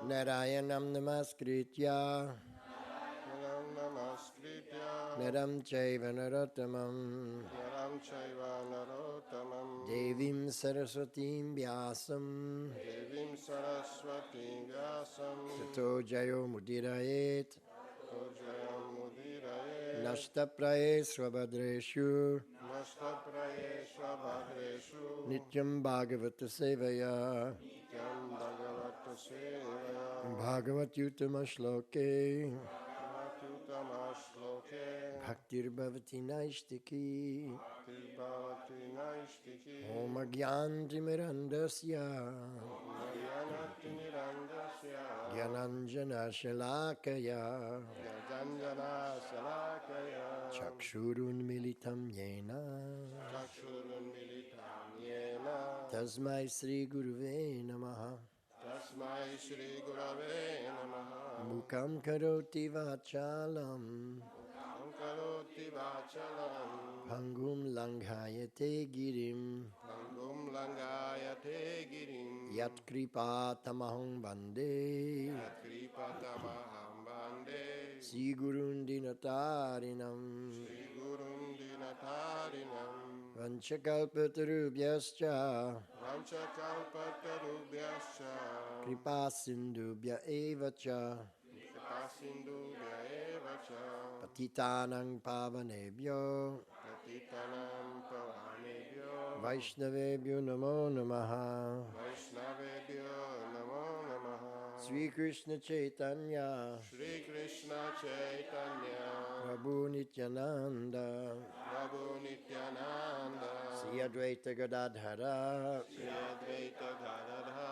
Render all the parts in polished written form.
Narayanam namaskritya Naram chaiva narottamam Devim saraswatim vyasam Tato jayo mudirayet Nashtapraye svabhadreshu Nityam bhagavata sevaya Bhagavat Yutama Shloke Bhaktir Bhavati Naistiki Om Agyanti Mirandasya Gyananjana Shalakaya Chakshurun Militam Yena Tasmai Sri Guruve Namaha Tasmai Shri Gurave Namaha. Mukam karoti vachalam Karoti Vachalam. Pangum langhayate girim Pangum Langayate Girim. Yat kripa tamaham bande Kripatamaham Bande. Si gurun dinatarinam Shri Gurum Dinatarinam. Vanchakalpatarubhyascha Vanchakalpatarubhyascha. Kripa sindubhya evacha Kripasindubhya evacha. Patitanang pavanebhyo Patitanam Pavanebhyo. Vaishnavebhyo namo namaha Vaishnavebhyo Namo Namaha. Sri Krishna Chaitanya Shri Krishna Chaitanya. Prabhu Nityananda Prabhu Nityananda. Sri Advaita Gadadhara Shri Advaita Gadadhara.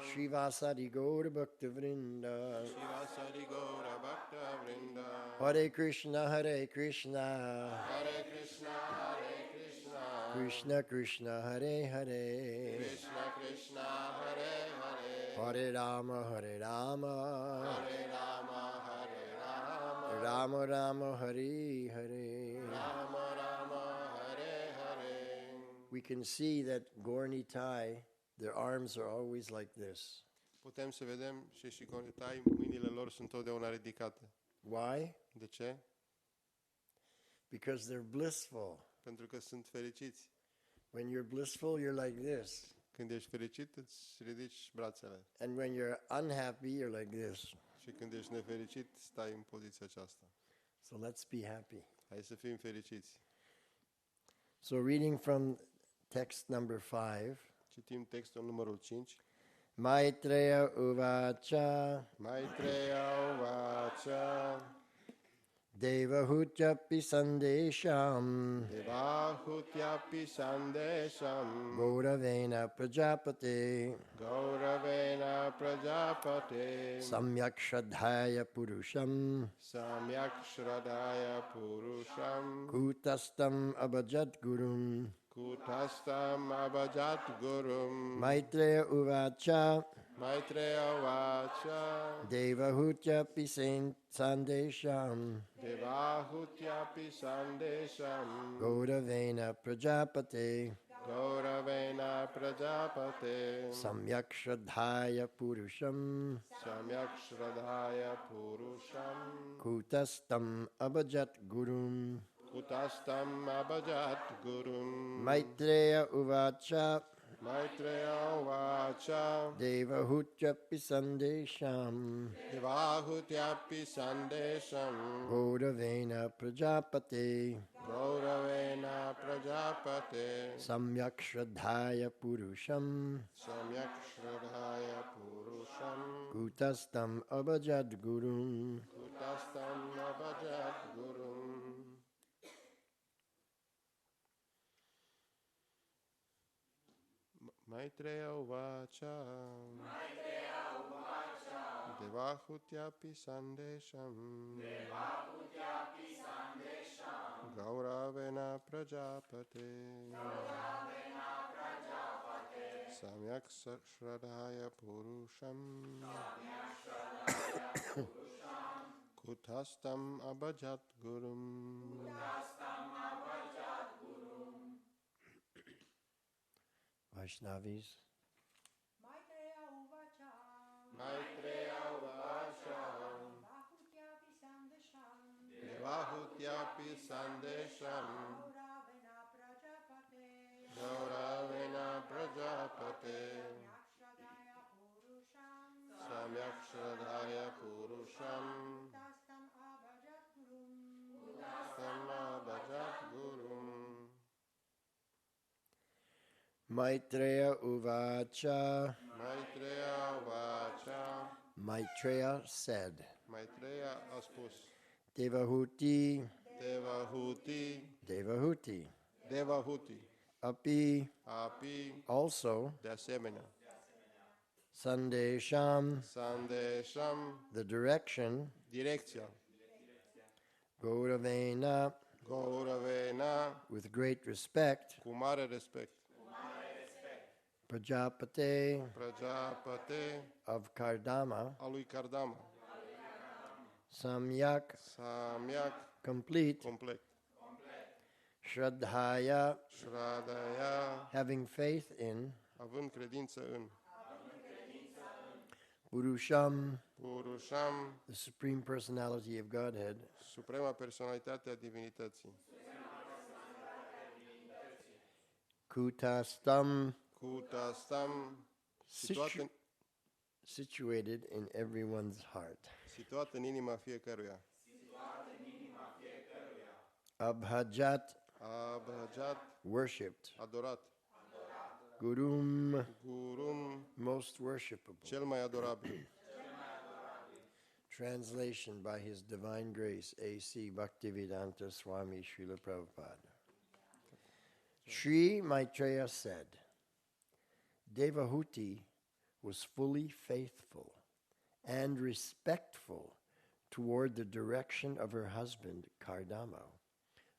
Srivasadi Gaura Bhakta Vrinda Shivasari Gaura Bhakta Vrinda. Hare Krishna Hare Krishna Hare Krishna Hare Krishna. Krishna Krishna Hare Hare Krishna Krishna Hare Hare. Hare Rama Hare Rama Hare Rama Hare Rama. Rama Rama Hare Hare. Rama Rama Hare Hare. We can see that Gaur Nitai, their arms are always like this. Putem să vedem și Gonitai, mâinile lor sunt totdeauna ridicate. Why? De ce? Because they're blissful. Pentru că sunt fericiți. When you're blissful, you're like this. Când ești fericit, îți ridici brațele. And when you're unhappy, you're like this. Și când ești nefericit, stai în poziția aceasta. So let's be happy. Hai să fim fericiți. So reading from text number 5. Citim textul numărul 5. Maitreya uvacha Maitreya uvacha. Devahutyapi sandesham Devahutyapi sandesham. Gauravena prajapate Gauravena prajapate. Samyak shraddhaya purusham Samyak shradaya purusham. Kutastam abhajat gurum Kutastam abhajat gurum. Maitreya uvacha Maitreya uvacha. Devahutyapi sandesham Devahutyapi sandesham. Gauravena prajapate Gauravena prajapate. Samyak shraddhaya purusham Samyak shradhaya purusham. Kutastam abhajat gurum Kutastam abhajat gurum. Maitreya uvacha Maitreya uvacha. Devahutyapi sandesham Devahutyapi sandesham. Gauravena prajapate Gauravena prajapate. Samyak shraddhaya purusham Samyak shradhaya purusham. Kutastam abhajat gurum. Kutastam abhajat gurum. Maitreya uvacha. Devahutyapi sandesham. Gauravena prajapate. Samyak shradhaya purusham. Kutastam abhajat gurum. Vaishnavis. Maitreya Shraddhaya Purusham Tamabhajat Gurum. Maitreya Uvacha. Maitreya Vacha. Maitreya said, Maitreya a spus. Devahuti, Devahuti. Devahuti, Devahuti. Api, Api. also, De asemenea. Sandesham, Sandesham. the direction, Direcția. Gauravena, Gauravena. with great respect, Cu mare respect. Prajapate Prajapate. of Kardama, A lui Kardama. Samyak, Samyak. complete, Complet. Shraddhaya, Shraddhaya. having faith in, Având credință în. Purusham, Purusham. the Supreme Personality of Godhead, Suprema personalitate a divinității. Kutastam, Kutastam. Situat situated in everyone's heart. situat în inima fiecăruia. Abhajat, Abhajat. worshipped. Adorat. Gurum, Gurum. most worshipable. Cel mai adorabil. Translation by His Divine Grace, A.C. Bhaktivedanta Swami Srila Prabhupada. Sri Maitreya said, Devahuti was fully faithful and respectful toward the direction of her husband Kardama,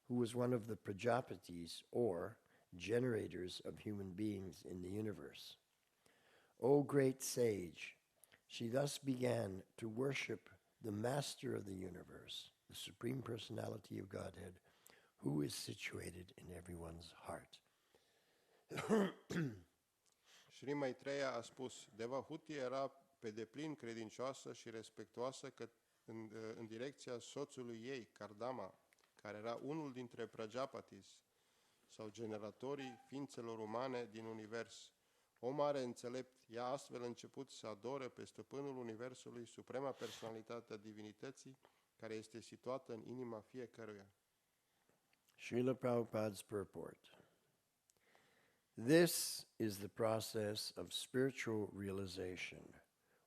who was one of the Prajapatis, or generators of human beings in the universe. O great sage, she thus began to worship the Master of the universe, the Supreme Personality of Godhead, who is situated in everyone's heart. Shri Maitreya a spus, Devahuti era pe deplin credincioasă și respectuoasă în direcția soțului ei, Kardama, care era unul dintre Prajapatis, sau generatorii ființelor umane din univers. O mare înțelept, ea astfel a început să adore pe stăpânul universului, suprema personalitate a divinității, care este situată în inima fiecăruia. Srila Prabhupada's purport. This is the process of spiritual realization.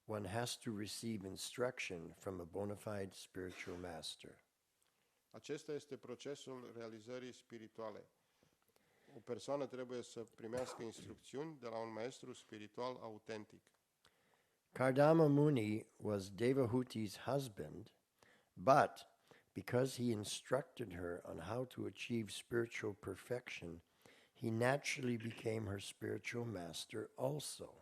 One has to receive instruction from a bona fide spiritual master. Acesta este procesul realizării spirituale. O persoană trebuie să primească instrucțiuni de la un maestru spiritual autentic. Kardama Muni was Devahuti's husband, but because he instructed her on how to achieve spiritual perfection, he naturally became her spiritual master also.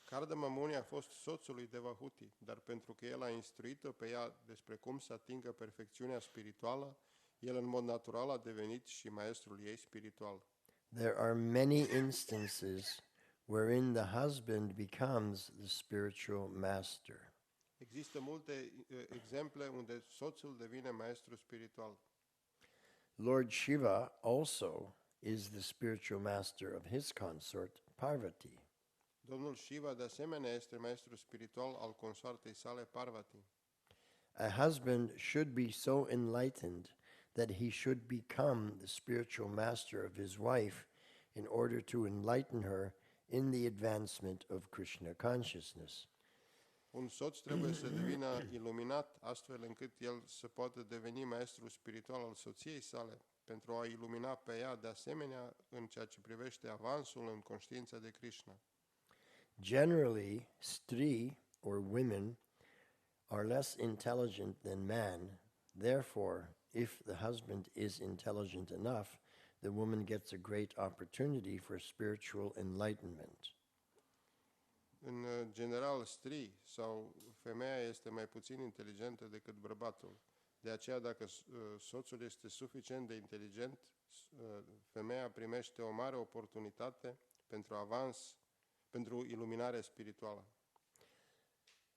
Kardama Muni a fost soțul lui Devahuti, dar pentru că el a instruit-o pe ea despre cum să atingă perfecțiunea spirituală, el în mod natural a devenit și maestrul ei spiritual. There are many instances wherein the husband becomes the spiritual master. Există multe exemple unde soțul devine maestru spiritual. Lord Shiva also is the spiritual master of his consort, Parvati. Domnul Shiva de asemenea este maestru spiritual al consoartei sale Parvati. A husband should be so enlightened that he should become the spiritual master of his wife in order to enlighten her in the advancement of Krishna consciousness. Un soț trebuie să devină iluminat astfel încât el să poată deveni maestru spiritual al soției sale pentru a ilumina pe ea de asemenea în ceea ce privește avansul în conștiința de Krishna. Generally, stri, or women, are less intelligent than man. Therefore, if the husband is intelligent enough, the woman gets a great opportunity for spiritual enlightenment. În general, stri sau femeia este mai puțin inteligentă decât bărbatul. De aceea, dacă soțul este suficient de inteligent, femeia primește o mare oportunitate pentru avans, pentru iluminare spirituală.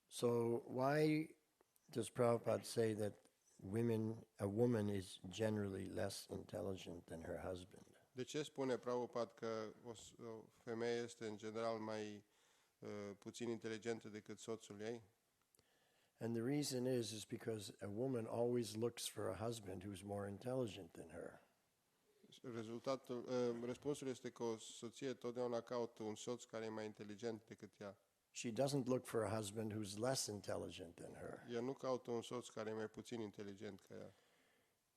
So why does Prabhupada say that a woman is generally less intelligent than her husband? De ce spune Prabhupada că o femeie este în general mai puțin inteligentă decât soțul ei? And the reason is because a woman always looks for a husband who's more intelligent than her. Răspunsul este că o soție totdeauna caută un soț care e mai inteligent decât ea. She doesn't look for a husband who's less intelligent than her. Ea nu caută un soț care e mai puțin inteligent ca ea.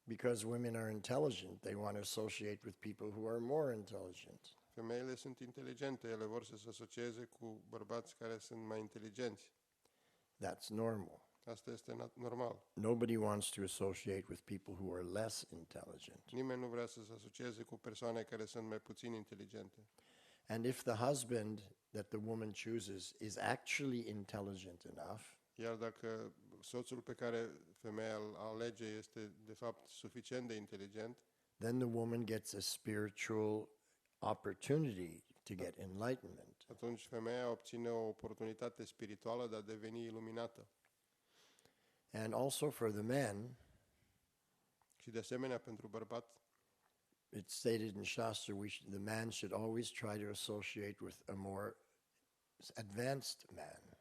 Because women are intelligent, they want to associate with people who are more intelligent. Femeile sunt inteligente, ele vor să se asocieze cu bărbați care sunt mai inteligenți. That's normal. Asta este normal. Nobody wants to associate with people who are less intelligent. Nimeni nu vrea să se asocieze cu persoane care sunt mai puțin inteligente. And if the husband that the woman chooses is actually intelligent enough, Iar dacă soțul pe care femeia îl alege este de fapt suficient de inteligent, then the woman gets a spiritual opportunity to get enlightenment. atunci femeia obține o oportunitate spirituală de a deveni iluminată. And also for the men, Și de asemenea pentru bărbat, it's stated in Shastra, the man should always try to associate with a more advanced man.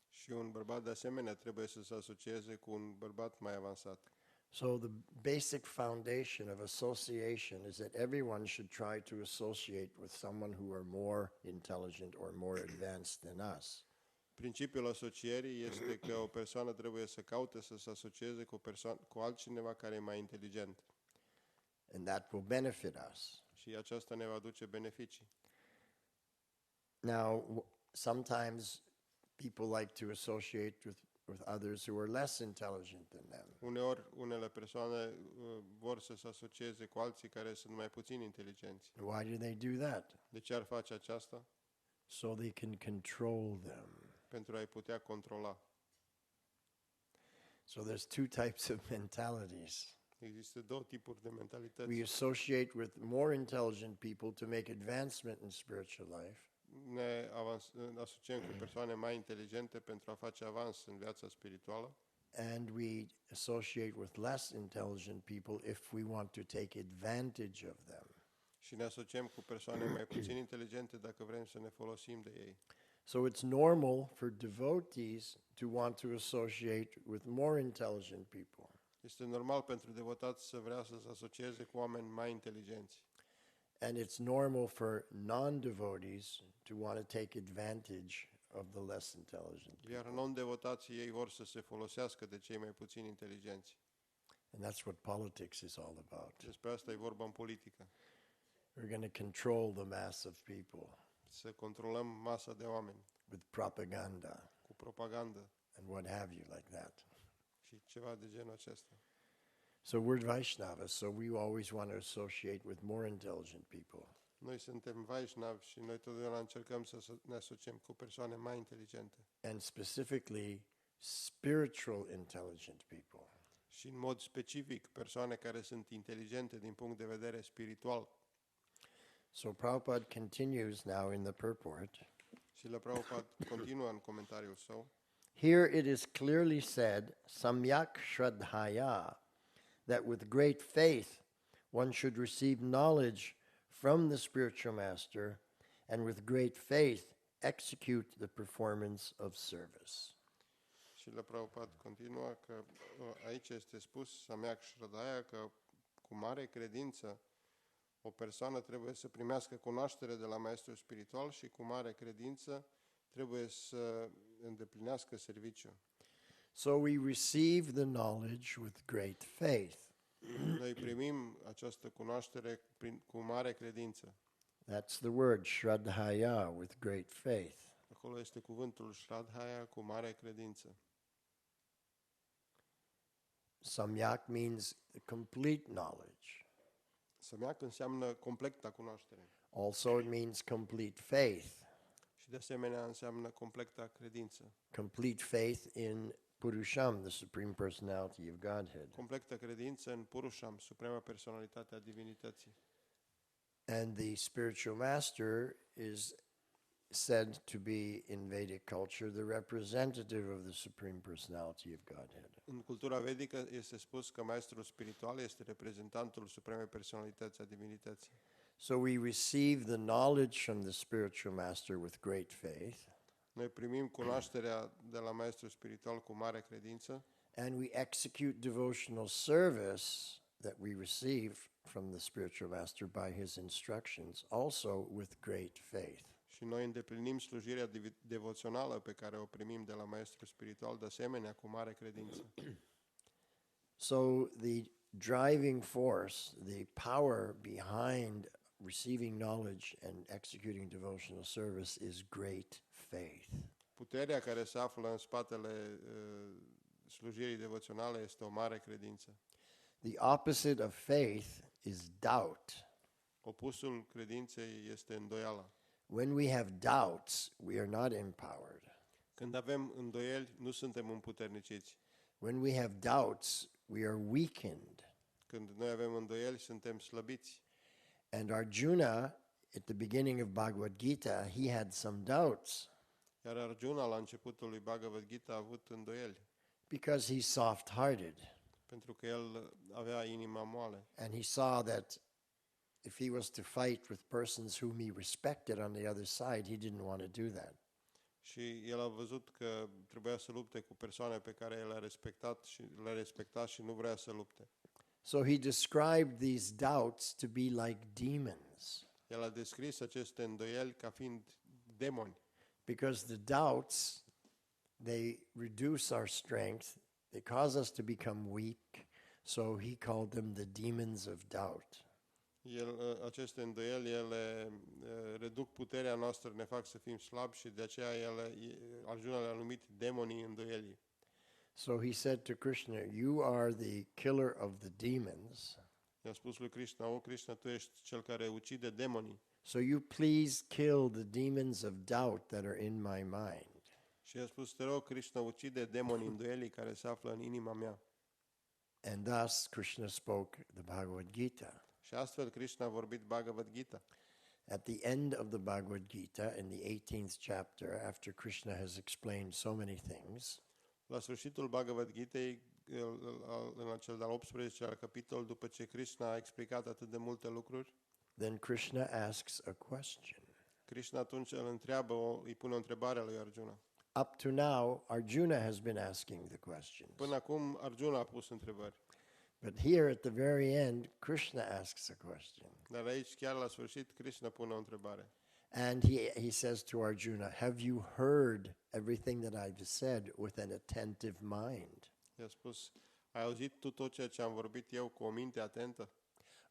și un bărbat de asemenea trebuie să se asocieze cu un bărbat mai avansat. So the basic foundation of association is that everyone should try to associate with someone who are more intelligent or more advanced than us. Principiul asocierii este că o persoană trebuie să caute să se asocieze cu altcineva care e mai inteligent. And that will benefit us. Și aceasta ne va aduce beneficii. Now, sometimes people like to associate with others who are less intelligent than them. Uneori, unele persoane vor să se asocieze cu alții care sunt mai puțin inteligenți. Why do they do that? De ce ar face aceasta? So they can control them. Pentru a-i putea controla. So there's two types of mentalities. Există două tipuri de mentalități. We associate with more intelligent people to make advancement in spiritual life. Ne asociem cu persoane mai inteligente pentru a face avans în viața spirituală. And we associate with less intelligent people if we want to take advantage of them. Și ne asociem cu persoane mai puțin inteligente dacă vrem să ne folosim de ei. So it's normal for devotees to want to associate with more intelligent people. Este normal pentru devotați să vrea să se asocieze cu oameni mai inteligenți. And it's normal for non-devotees to want to take advantage of the less intelligent Iar people. non-devotații ei vor să se folosească de cei mai puțin inteligenți. And that's what politics is all about. Despre asta e vorba în politică. We're going to control the mass of people Să controlăm masa de oameni with propaganda cu propagandă and what have you like that. și ceva de genul acesta. So we're Vaishnavas, so we always want to associate with more intelligent people. Noi suntem Vaishnavi și noi totdeauna încercăm să ne asociem cu persoane mai inteligente. And specifically spiritual intelligent people. Și în mod specific persoane care sunt inteligente din punct de vedere spiritual. So Prabhupada continues now in the purport. Și la Prabhupada continuă în comentariul său. Here it is clearly said, Samyak Shraddhaya, that with great faith one should receive knowledge from the spiritual master and with great faith execute the performance of service. Și la Prabhupada continuă că aici este spus Samyak Shraddhaya că cu mare credință o persoană trebuie să primească cunoaștere de la maestrul spiritual și cu mare credință trebuie să îndeplinească serviciul. So we receive the knowledge with great faith. Noi primim această cunoaștere cu mare credință. That's the word, Shraddhaya, with great faith. Acolo este cuvântul Shraddhaya, cu mare credință. Samyak means complete knowledge. Samyak înseamnă completa cunoaștere. Also, it means complete faith. Și de asemenea înseamnă completa credință. Complete faith in Purusham, the Supreme Personality of Godhead. Completa credință în Purusham, suprema personalitate a divinității. And the spiritual master is said to be, in Vedic culture, the representative of the Supreme Personality of Godhead. În cultura vedică este spus că maestrul spiritual este reprezentantul supremei personalități a divinității. So we receive the knowledge from the spiritual master with great faith. Noi primim cunoașterea de la Maestru Spiritual cu mare credință and we execute devotional service that we receive from the spiritual master by his instructions, also with great faith. și noi îndeplinim slujirea devoțională pe care o primim de la Maestru Spiritual, de asemenea cu mare credință. So the driving force, the power behind receiving knowledge and executing devotional service is great faith. Puterea care se află în spatele slujirii devoționale este o mare credință. The opposite of faith is doubt. Opusul credinței este îndoiala. When we have doubts, we are not empowered. Când avem îndoieli, nu suntem împuterniciți. When we have doubts, we are weakened. Când noi avem îndoieli, suntem slăbiți. And Arjuna, at the beginning of Bhagavad Gita, he had some doubts Iar Arjuna, la începutul lui Bhagavad Gita, a avut îndoieli, because he's soft-hearted. pentru că el avea inima moale. And he saw that if he was to fight with persons whom he respected on the other side, he didn't want to do that. Și el a văzut că trebuia să lupte cu persoane pe care el le-a respectat și nu vrea să lupte. So he described these doubts to be like demons, El a descris aceste îndoieli ca fiind demoni, because the doubts, they reduce our strength, they cause us to become weak. So he called them the demons of doubt. Aceste îndoieli, ele reduc puterea noastră, ne fac să fim slabi și de aceea Arjuna le-a numit demonii îndoielii. So he said to Krishna, "You are the killer of the demons. I-a spus lui Krishna, o Krishna, tu ești cel care ucide demonii. So you please kill the demons of doubt that are in my mind." Și i-a spus, te rog, Krishna, ucide demonii îndoielii care se află în inima mea. And thus Krishna spoke the Bhagavad Gita. Și astfel Krishna a vorbit Bhagavad Gita. At the end of the Bhagavad Gita, in the 18th chapter, after Krishna has explained so many things, La sfârșitul Bhagavad Gitei, în cel de-al 18-lea capitol, după ce Krishna a explicat atât de multe lucruri, then Krishna asks a question. Krishna atunci îi pune o întrebare lui Arjuna. Up to now, Arjuna has been asking the questions. Până acum Arjuna a pus întrebări. But here at the very end, Krishna asks a question. Dar aici, chiar la sfârșit, Krishna pune o întrebare. And he says to Arjuna, "Have you heard everything that I've said with an attentive mind? I-a spus, ai auzit tu tot ceea ce am vorbit eu cu o minte atentă?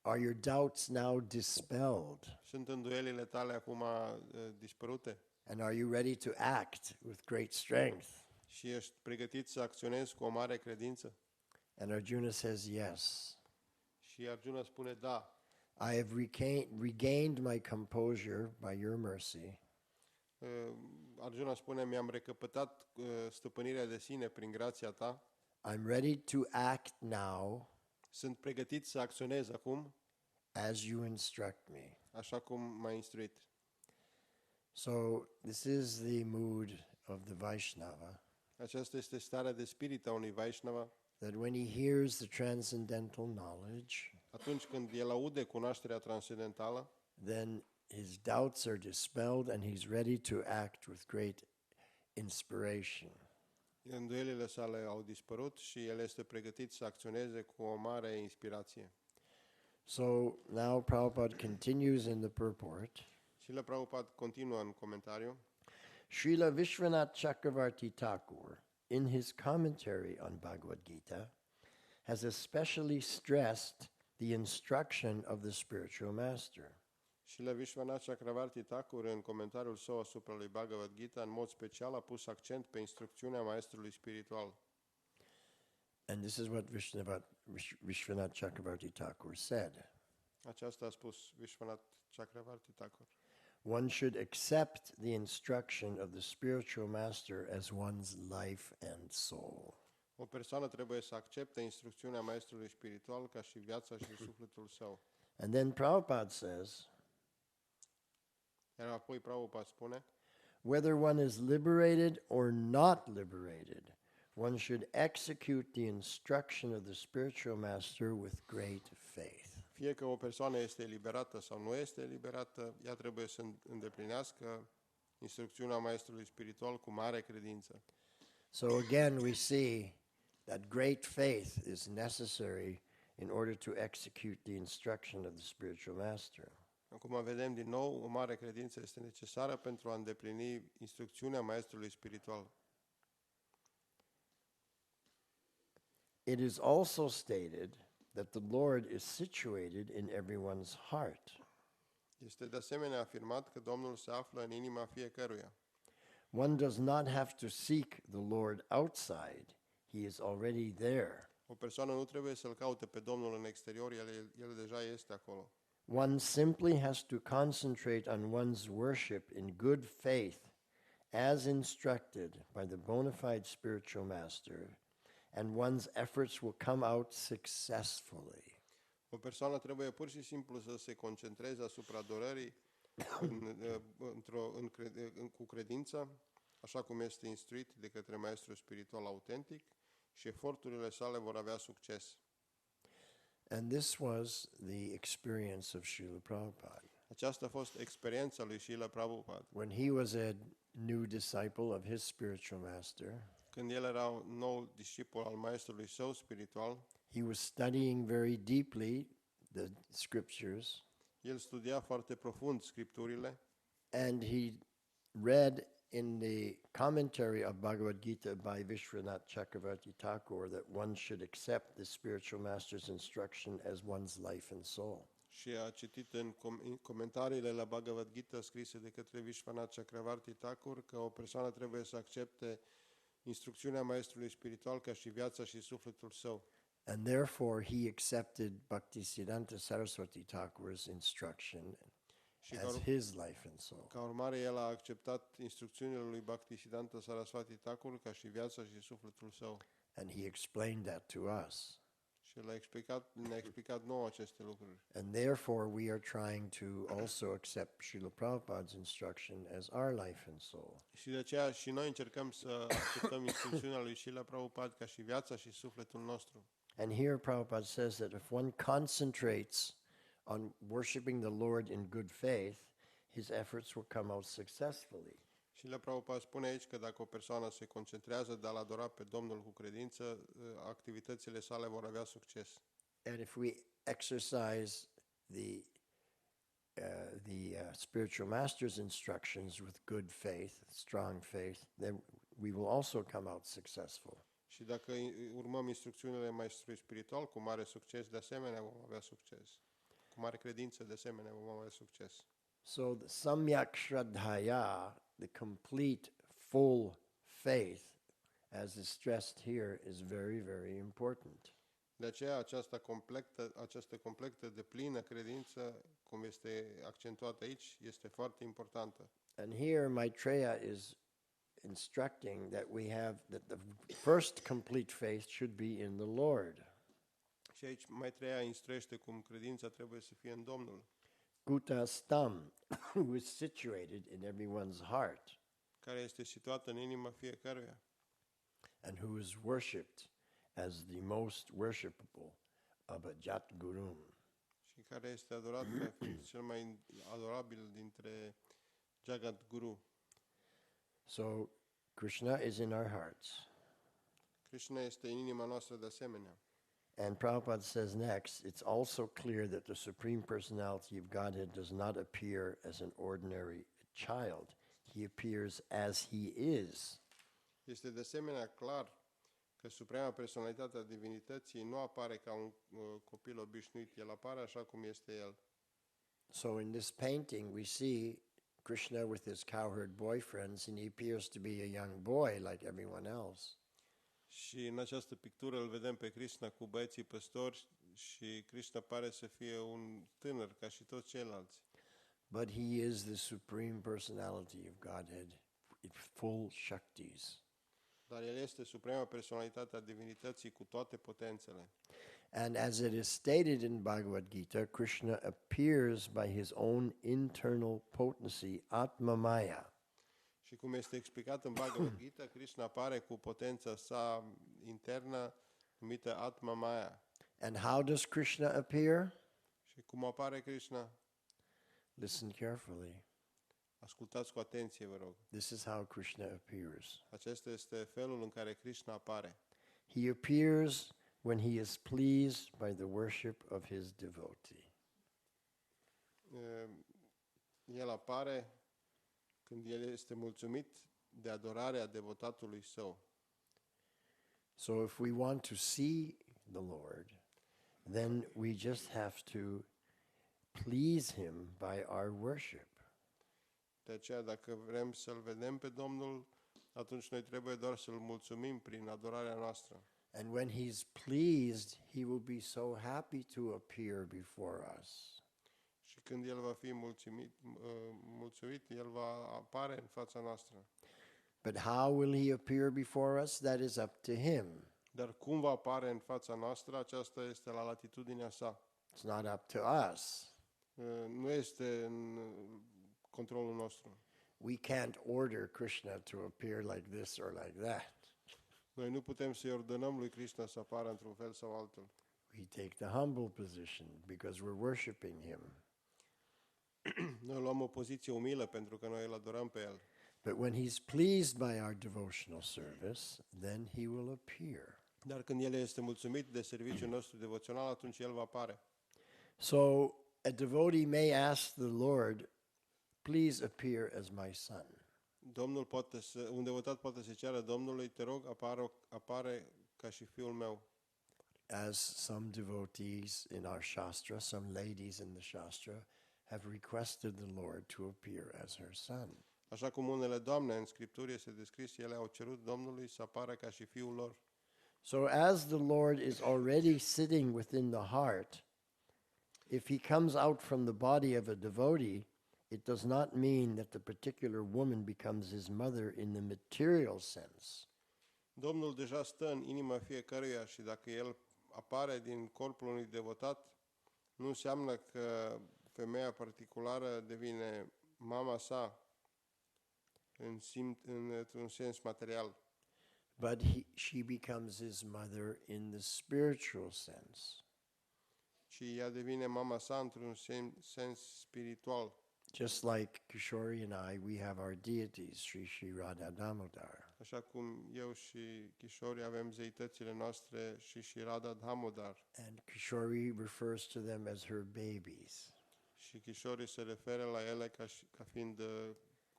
Are your doubts now dispelled? Sunt îndoielile tale acum dispărute? And are you ready to act with great strength?" Și ești pregătit să acționezi cu o mare credință? And Arjuna says, "Yes. Și Arjuna spune, da, I have regained my composure by your mercy, Arjuna spune, mi-am recăpătat stăpânirea de sine prin grația ta, I'm ready to act now sunt pregătit să acționez acum, as you instruct me." așa cum m-ai instruit. So this is the mood of the Vaishnava, Aceasta este starea de spirit a unui Vaishnava. that when he hears the transcendental knowledge, Atunci când el aude cunoașterea transcendentală, then his doubts are dispelled and he's ready to act with great inspiration. îndoielile sale au dispărut și el este pregătit să acționeze cu o mare inspirație. So now Prabhupada continues in the purport. Srila Prabhupada continuă în comentariu. Srila Vishwanath Chakravarti Thakur, in his commentary on Bhagavad Gita, has especially stressed the instruction of the spiritual master. Srila Vishwanath Chakravarti Thakur, în comentariul său asupra lui Bhagavad Gita, în mod special a pus accent pe instrucțiunea maestrului spiritual. And this is what Vishwanath Chakravarti Thakur said. Aceasta a spus Vishwanath Chakravarti Thakur. One should accept the instruction of the spiritual master as one's life and soul. O persoană trebuie să accepte instrucțiunea maestrului spiritual ca și viața și sufletul său. And then Prabhupada says, Iar apoi Prabhupada spune, whether one is liberated or not liberated, one should execute the instruction of the spiritual master with great faith. fie că o persoană este eliberată sau nu este eliberată, ea trebuie să îndeplinească instrucțiunea maestrului spiritual cu mare credință. So again, we see that great faith is necessary in order to execute the instruction of the spiritual master. Acum vedem din nou, o mare credință este necesară pentru a îndeplini instrucțiunea maestrului spiritual. It is also stated that the Lord is situated in everyone's heart. Este de asemenea afirmat că Domnul se află în inima fiecăruia. One does not have to seek the Lord outside. He is already there. O persoană nu trebuie să-L caute pe Domnul în exterior, El deja este acolo. One simply has to concentrate on one's worship in good faith as instructed by the bona fide spiritual master, and one's efforts will come out successfully. O persoană trebuie pur și simplu să se concentreze asupra adorării cu credință, așa cum este instruit de către maestrul spiritual autentic, și eforturile sale vor avea succes. And this was the experience of Srila Prabhupada. Aceasta a fost experiența lui Srila Prabhupada. When he was a new disciple of his spiritual master, Când el era un nou discipol al maestrului său spiritual, he was studying very deeply the scriptures, el studia foarte profund scripturile and he read in the commentary of Bhagavad Gita by Vishwanath Chakravarti Thakur that one should accept the spiritual master's instruction as one's life and soul. și a citit în comentariile la Bhagavad Gita scrise de către Vishwanath Chakravarti Thakur că o persoană trebuie să accepte instrucțiunea maestrului spiritual ca și viața și sufletul său. And therefore he accepted Bhaktisiddhanta Saraswati Thakur's instruction Și as his life and soul. ca urmare, el a acceptat instrucțiunile lui Bhaktisiddhanta Saraswati Thakur ca și viața și sufletul său. And he explained that to us. Și ne-a explicat nouă aceste lucruri. And therefore we are trying to also accept Srila Prabhupada's instruction as our life and soul. Și de aceea și noi încercăm să acceptăm instrucțiunea lui Srila Prabhupada ca și viața și sufletul nostru. And here Prabhupada says that if one concentrates on worshiping the Lord in good faith, his efforts will come out successfully. Srila Prabhupada spune aici că dacă o persoană se concentrează de a-L adora pe Domnul cu credință, activitățile sale vor avea succes. And if we exercise the spiritual master's instructions with good faith, strong faith, then we will also come out successful. Și dacă urmăm instrucțiunile maestrului spiritual cu mare succes, de asemenea vom avea succes. Cu mare credință, de asemenea, vom avea succes. So the samyak shraddhaya, the complete, full faith, as is stressed here, is very, very important. De aceea această completă de plină credință, cum este accentuată aici, este foarte importantă. And here Maitreya is instructing that the first complete faith should be in the Lord. Și aici Maitreya instruiește cum credința trebuie să fie în Domnul, Kutastam, who is situated in everyone's heart care este situată în inima fiecăruia and who is worshipped as the most worshipable of a Jat Gurum. și care este adorat ca fiind cel mai adorabil dintre Jagat Guru. So Krishna is in our hearts. Krishna este în inima noastră de asemenea. And Prabhupada says next, it's also clear that the Supreme Personality of Godhead does not appear as an ordinary child. He appears as he is. Este de asemenea clar că Suprema Personalitate a Divinității nu apare ca un copil obișnuit, el apare așa cum este el. So in this painting we see Krishna with his cowherd boyfriends, and he appears to be a young boy like everyone else. Și în această pictură îl vedem pe Krishna cu băieții păstori și Krishna pare să fie un tânăr ca și toți ceilalți. But he is the Supreme Personality of Godhead, full Shaktis. Dar el este Suprema Personalitate a Divinității cu toate potențele. And as it is stated in Bhagavad Gita, Krishna appears by his own internal potency, Atmamaya. Și cum este explicat în Bhagavad Gita, Krishna apare cu potența sa internă numită Atma Maya. And how does Krishna appear? Și cum apare Krishna? Listen carefully. Ascultați cu atenție, vă rog. This is how Krishna appears. Acesta este felul în care Krishna apare. He appears when he is pleased by the worship of his devotee. El apare când el este mulțumit de adorarea devotatului său. So if we want to see the Lord, then we just have to please him by our worship. De aceea, dacă vrem să-L vedem pe Domnul, atunci noi trebuie doar să-L mulțumim prin adorarea noastră. And when he's pleased, he will be so happy to appear before us. Și când El va fi mulțumit, El va apare în fața noastră. But how will he appear before us? That is up to him. Dar cum va apare în fața noastră, aceasta este la latitudinea sa. It's not up to us. Nu este în controlul nostru. We can't order Krishna to appear like this or like that. Noi nu putem să-i ordonăm lui Krishna să apară într-un fel sau altul. We take the humble position because we're worshiping him. Noi luăm o poziție umilă pentru că noi îl adorăm pe El. But when he's pleased by our devotional service, then he will appear. Dar când El este mulțumit de serviciul nostru devoțional, atunci El va apare. So a devotee may ask the Lord, please appear as my son. Un devotat poate să ceară Domnului, te rog, apare ca și fiul meu. As some devotees in our Shastra, some ladies in the Shastra, have requested the Lord to appear as her son. Așa cum unele doamne în Scripturi este descris, ele au cerut Domnului să apară ca și fiul lor. So as the Lord is already sitting within the heart, if he comes out from the body of a devotee, it does not mean that the particular woman becomes his mother in the material sense. Domnul deja stă în inima fiecăruia și dacă El apare din corpul unui devotat, nu înseamnă că femeia particulară devine mama sa într-un sens material. But she becomes his mother in the spiritual sense. Și ea devine mama sa într-un sens spiritual. Just like Kishori and I, we have our deities, Sri Radha Damodar. Așa cum eu și Kishori avem zeitățile noastre și Radha Damodar. And Kishori refers to them as her babies. Și Kishori se referă la ele ca fiind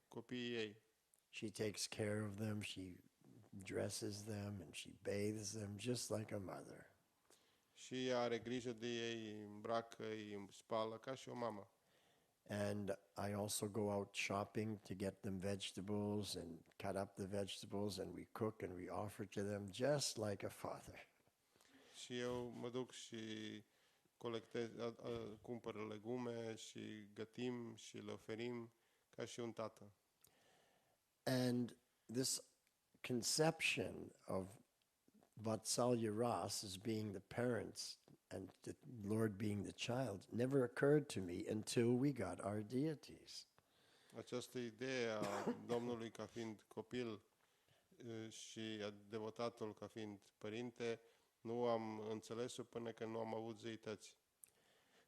copiii ei. She takes care of them, she dresses them, and she bathes them just like a mother. Și ea are grijă de ei, îi îmbracă, îi spală ca și o mamă. And I also go out shopping to get them vegetables and cut up the vegetables, and we cook and we offer to them just like a father. Și eu mă duc și cumpăr legume și gătim și le oferim ca și un tată. And this conception of Vatsalya Ras as being the parents and the Lord being the child never occurred to me until we got our deities. Această idee a Domnului ca fiind copil și a devotatul ca fiind părinte, nu am înțeles-o până când nu am avut zeități.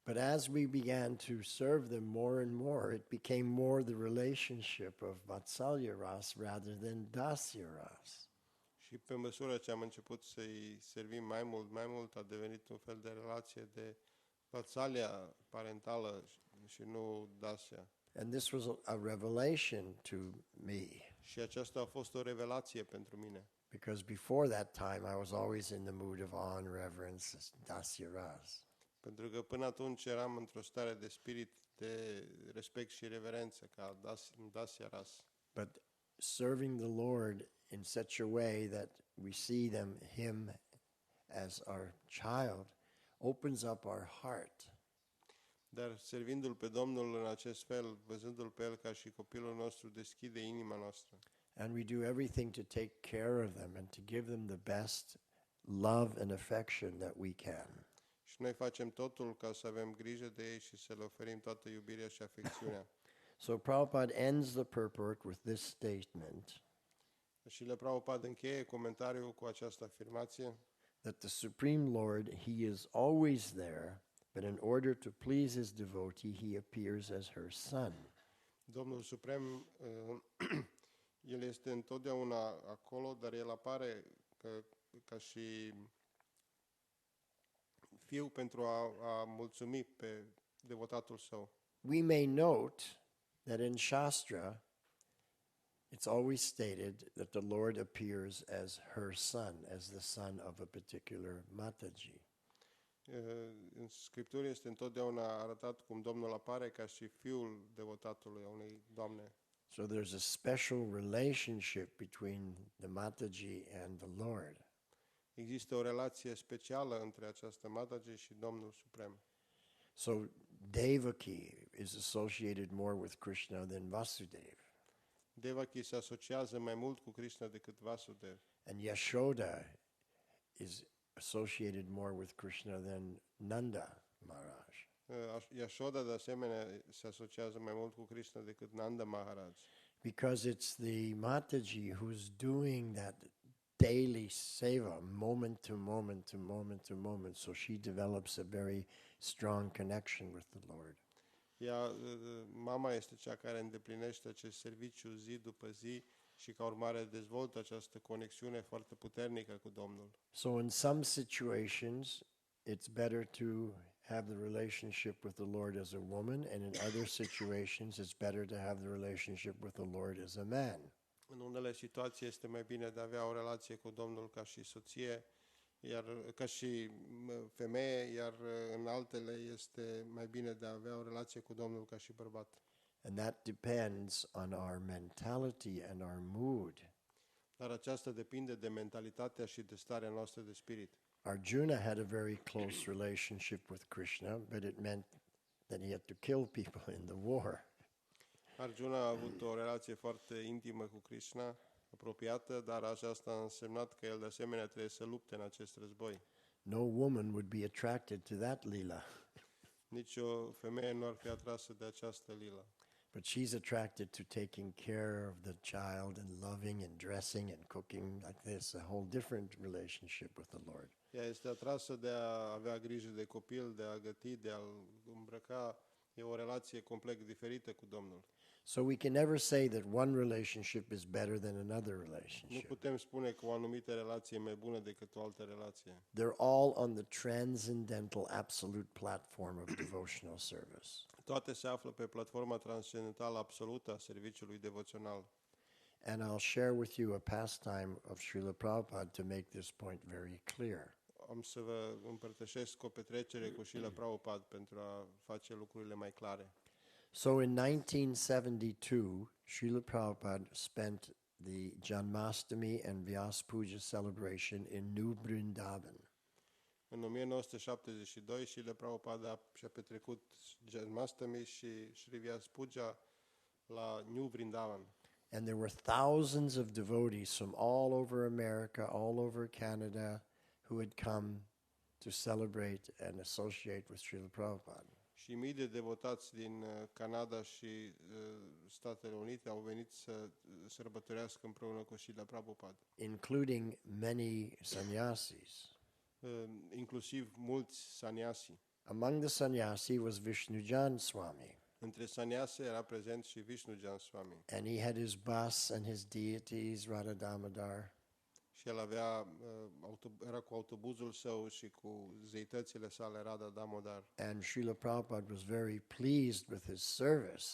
But as we began to serve them more and more, it became more the relationship of Vatsalya Ras rather than Dasya Ras. Și pe măsură ce am început să-i servim mai mult, a devenit un fel de relație de vatsalya parentală și nu dasya. And this was a revelation to me. Și aceasta a fost o revelație pentru mine. Because before that time, I was always in the mood of awe and reverence, Dasya Ras. Pentru că până atunci eram într-o stare de spirit de respect și reverență ca Dasya Ras. But serving the Lord in such a way that we see him as our child opens up our heart. Dar servindu-L pe Domnul în acest fel, văzându-L pe El ca și copilul nostru, deschide inima noastră. And we do everything to take care of them and to give them the best love and affection that we can. Și noi facem totul ca să avem grijă de ei și să le oferim toată iubirea și afecțiunea. So Prabhupada ends the purport with this statement. Și le Prabhupada încheie comentariul cu această afirmație. That the Supreme Lord, He is always there, but in order to please His devotee, He appears as her son. Domnul Suprem, El este întotdeauna acolo, dar El apare ca și fiu pentru a mulțumi pe devotatul său. We may note that in Shastra, it's always stated that the Lord appears as her son, as the son of a particular Mataji. În Scriptură este întotdeauna arătat cum Domnul apare ca și fiul devotatului, a unei doamne. So there's a special relationship between the Mataji and the Lord. Există o relație specială între această Mataji și Domnul Suprem. So Devaki is associated more with Krishna than Vasudeva. Devaki se asociază mai mult cu Krishna decât Vasudev. And Yashoda is associated more with Krishna than Nanda Maharaj. Yashoda, de asemenea, se asociază mai mult cu Krishna decât Nanda Maharaj. Because it's the Mataji who's doing that daily seva, moment to moment to moment to moment. So she develops a very strong connection with the Lord. Mama este cea care îndeplinește acest serviciu zi după zi și ca urmare dezvoltă această conexiune foarte puternică cu Domnul. So in some situations, it's better to have the relationship with the Lord as a woman, and in other situations, it's better to have the relationship with the Lord as a man. În unele situații este mai bine de a avea o relație cu Domnul ca și soție, iar ca și femeie, iar în altele este mai bine de a avea o relație cu Domnul ca și bărbat. And that depends on our mentality and our mood. Dar aceasta depinde de mentalitatea și de starea noastră de spirit. Arjuna had a very close relationship with Krishna, but it meant that he had to kill people in the war. Arjuna a avut o relație foarte intimă cu Krishna, apropiată, dar aceasta a însemnat că el de asemenea trebuie să lupte în acest război. No woman would be attracted to that lila, Nici o femeie nu ar fi atrasă de această lila. but she's attracted to taking care of the child and loving and dressing and cooking like this, a whole different relationship with the Lord. Ea este atrasă de a avea grijă de copil, de a găti, de a-l îmbrăca. E o relație complet diferită cu Domnul. So we can never say that one relationship is better than another Nu relationship. putem spune că o anumită relație e mai bună decât o altă relație. They're all on the transcendental absolute platform of devotional service. Toate se află pe platforma transcendentală absolută a serviciului devoțional. And I'll share with you a pastime of Srila Prabhupada to make this point very clear. Am să vă împărtășesc o petrecere cu Srila Prabhupada pentru a face lucrurile mai clare. So in 1972, Srila Prabhupada spent the Janmashtami and Vyas Puja celebration in New Vrindavan. În 1972, Srila Prabhupada și-a petrecut Janmashtami și Shri Vyas Puja la New Vrindavan. And there were thousands of devotees from all over America, all over Canada, who had come to celebrate and associate with Srila Prabhupada. Și mii de devotați din Canada și Statele Unite au venit să sărbătorească împreună cu Srila Prabhupada. Including many sannyasis. Inclusiv mulți sannyasi. Among the sannyasi was Vishnujan Swami, Între sannyasi era prezent și Vishnujan Swami. and he had his bus and his deities, Radha Damodar. Și el avea, era cu autobuzul său și cu zeitățile sale, Radha Damodar. And Srila Prabhupada was very pleased with his service.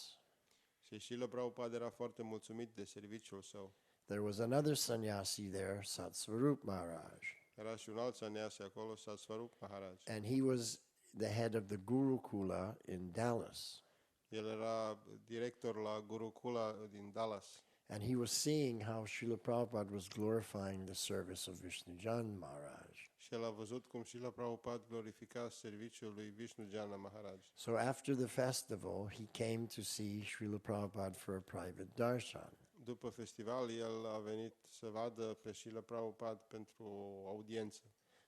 Și Srila Prabhupada era foarte mulțumit de serviciul său. There was another sannyasi there, Satsvarup Maharaj, Era și un alt sannyasi acolo, Satsvarup Maharaj. and he was the head of the Gurukula in Dallas. El era director la Gurukula din Dallas. And he was seeing how Srila Prabhupada was glorifying the service of Vishnujan Maharaj. Și el a văzut cum Srila Prabhupada glorifica serviciul lui Vishnujana Maharaj. So after the festival, he came to see Srila Prabhupada for a private darshan. După festival, el a venit să vadă pe Srila Prabhupada pentru o audiență.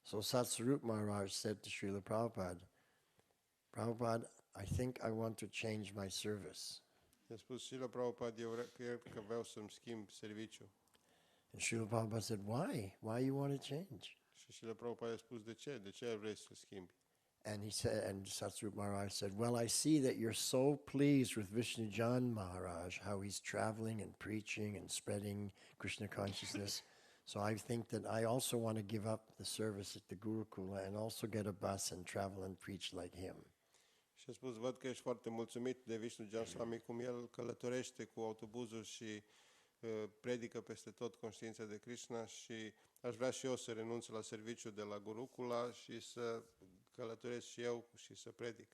So Satsvarup Maharaj said to Srila Prabhupada, Prabhupada, I think I want to change my service. I-a spus Srila Prabhupada, eu cred că vreau să-mi schimb serviciul. And Srila Prabhupada said, why? Why you want to change? Și Srila Prabhupada i-a spus, de ce? De ce vrei să schimbi? And he said, and Satsrup Maharaj said, well, I see that you're so pleased with Vishnujan Maharaj, how he's traveling and preaching and spreading Krishna consciousness. So I think that I also want to give up the service at the Gurukula and also get a bus and travel and preach like him. Și a spus, văd că ești foarte mulțumit de Vishnujan Swami, cum el călătorește cu autobuzul și predică peste tot conștiința de Krishna și aș vrea și eu să renunț la serviciu de la Gurukula și să călătoresc și eu și să predic.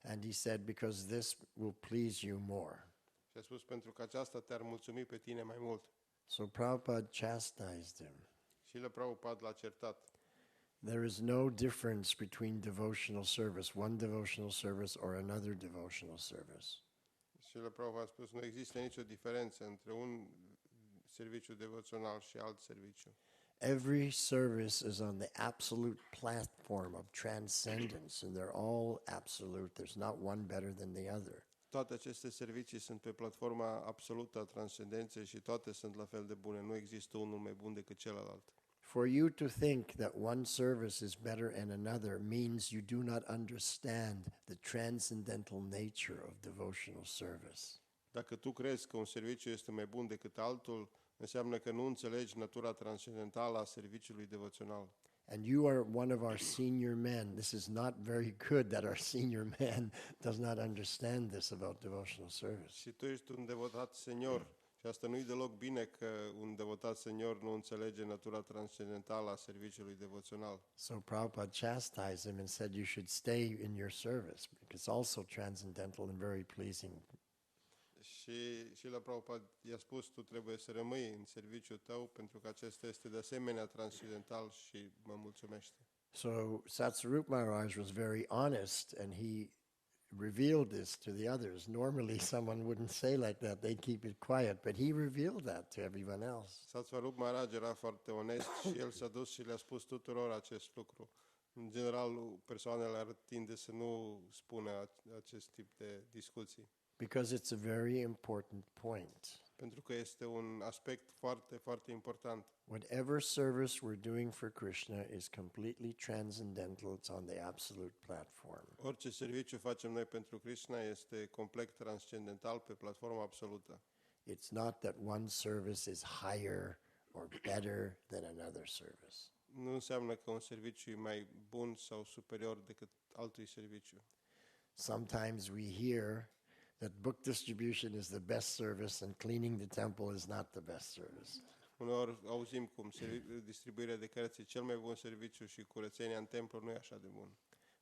And he said, because this will please you more. Și a spus, pentru că aceasta te-ar mulțumi pe tine mai mult. So Prabhupada chastised him. Și la Prabhupada l-a certat. There is no difference between devotional service, one devotional service or another devotional service. Și la Prabhupada a spus, nu există nicio diferență între un serviciu devoțional și alt serviciu. Every service is on the absolute platform of transcendence, and they're all absolute. There's not one better than the other. Toate aceste servicii sunt pe platforma absolută a transcendenței și toate sunt la fel de bune. Nu există unul mai bun decât celălalt. For you to think that one service is better than another means you do not understand the transcendental nature of devotional service. Dacă tu crezi că un serviciu este mai bun decât altul, înseamnă că nu înțelegi natura transcendentală a serviciului devoțional. And you are one of our senior men. This is not very good that our senior man does not understand this about devotional service. Și tu ești un devotat senior. Și asta nu-i deloc bine că un devotat senior nu înțelege natura transcendentală a serviciului devoțional. So Prabhupada chastised him and said you should stay in your service because it's also transcendental and very pleasing. Și la Prabhupada i-a spus, tu trebuie să rămâi în serviciul tău pentru că acesta este de asemenea transcendental și mă mulțumește. So Satsvarup Maharaj was very honest and he revealed this to the others. Normally someone wouldn't say like that, they'd keep it quiet, but he revealed that to everyone else. Satsvarup Maharaj era foarte onest și el s-a dus și le-a spus tuturor acest lucru. În general, persoanele ar tinde să nu spună acest tip de discuții. Because it's a very important point. Pentru că este un aspect foarte, foarte important. Whatever service we're doing for Krishna is completely transcendental. It's on the absolute platform. Orice serviciu facem noi pentru Krishna este complet transcendental pe platforma absolută. It's not that one service is higher or better than another service. Nu înseamnă că un serviciu e mai bun sau superior decât altui serviciu. Sometimes we hear that book distribution is the best service and cleaning the temple is not the best service. Uneori auzim cum distribuirea de cărți e cel mai bun serviciu și curățenia în templu nu e așa de bun.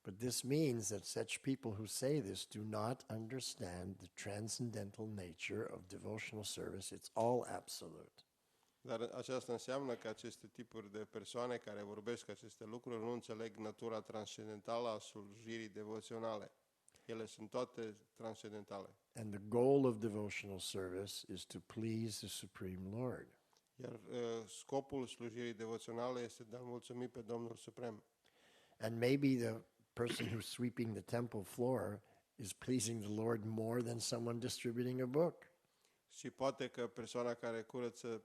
But this means that such people who say this do not understand the transcendental nature of devotional service. It's all absolute. Dar aceasta înseamnă că aceste tipuri de persoane care vorbesc aceste lucruri nu înțeleg natura transcendentală a slujirii devoționale. Ele sunt toate transcendentale. And the goal of devotional service is to please the Supreme Lord. Iar scopul slujirii devoționale este de a mulțumi pe Domnul Suprem. And maybe the person who's sweeping the temple floor is pleasing the Lord more than someone distributing a book. Și poate că persoana care curăță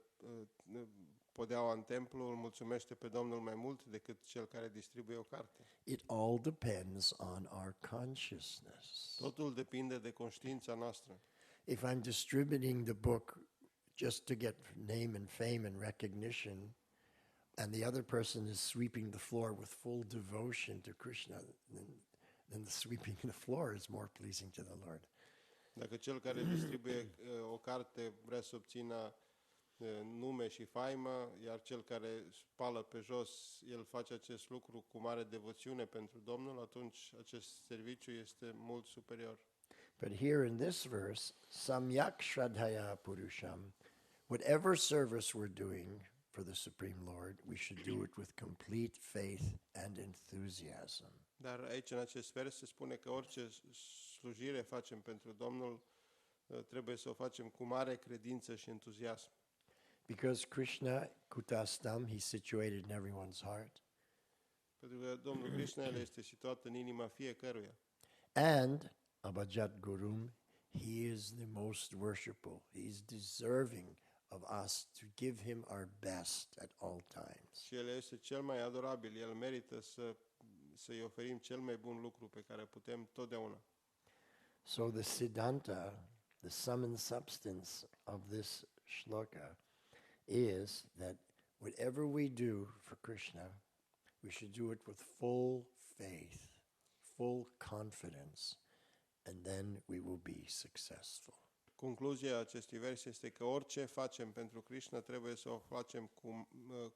podeaua în templu îl mulțumește pe Domnul mai mult decât cel care distribuie o carte. It all depends on our consciousness. Totul depinde de conștiința noastră. If I'm distributing the book just to get name and fame and recognition, and the other person is sweeping the floor with full devotion to Krishna, then the sweeping the floor is more pleasing to the Lord. Dacă cel care distribuie o carte vrea să obțină nume și faimă, iar cel care spală pe jos, el face acest lucru cu mare devoțiune pentru Domnul, atunci acest serviciu este mult superior. But here in this verse, samyak shraddhaya purusham, whatever service we're doing for the Supreme Lord, we should do it with complete faith and enthusiasm. Dar aici în acest vers se spune că orice slujire facem pentru Domnul, trebuie să o facem cu mare credință și entuziasm. Because Krishna kutastam, he's situated in everyone's heart. Pentru că Domnul Krishna el este situat în inima fiecăruia. And abhajat gurum, he is the most worshipful. He's deserving of us to give him our best at all times. Și el este cel mai adorabil, el merită să să-i oferim cel mai bun lucru pe care putem totdeauna. So the Siddhanta, the sum and substance of this shloka is that whatever we do for Krishna, we should do it with full faith, full confidence, and then we will be successful. Concluzia acestui vers este că orice facem pentru Krishna trebuie să o facem cu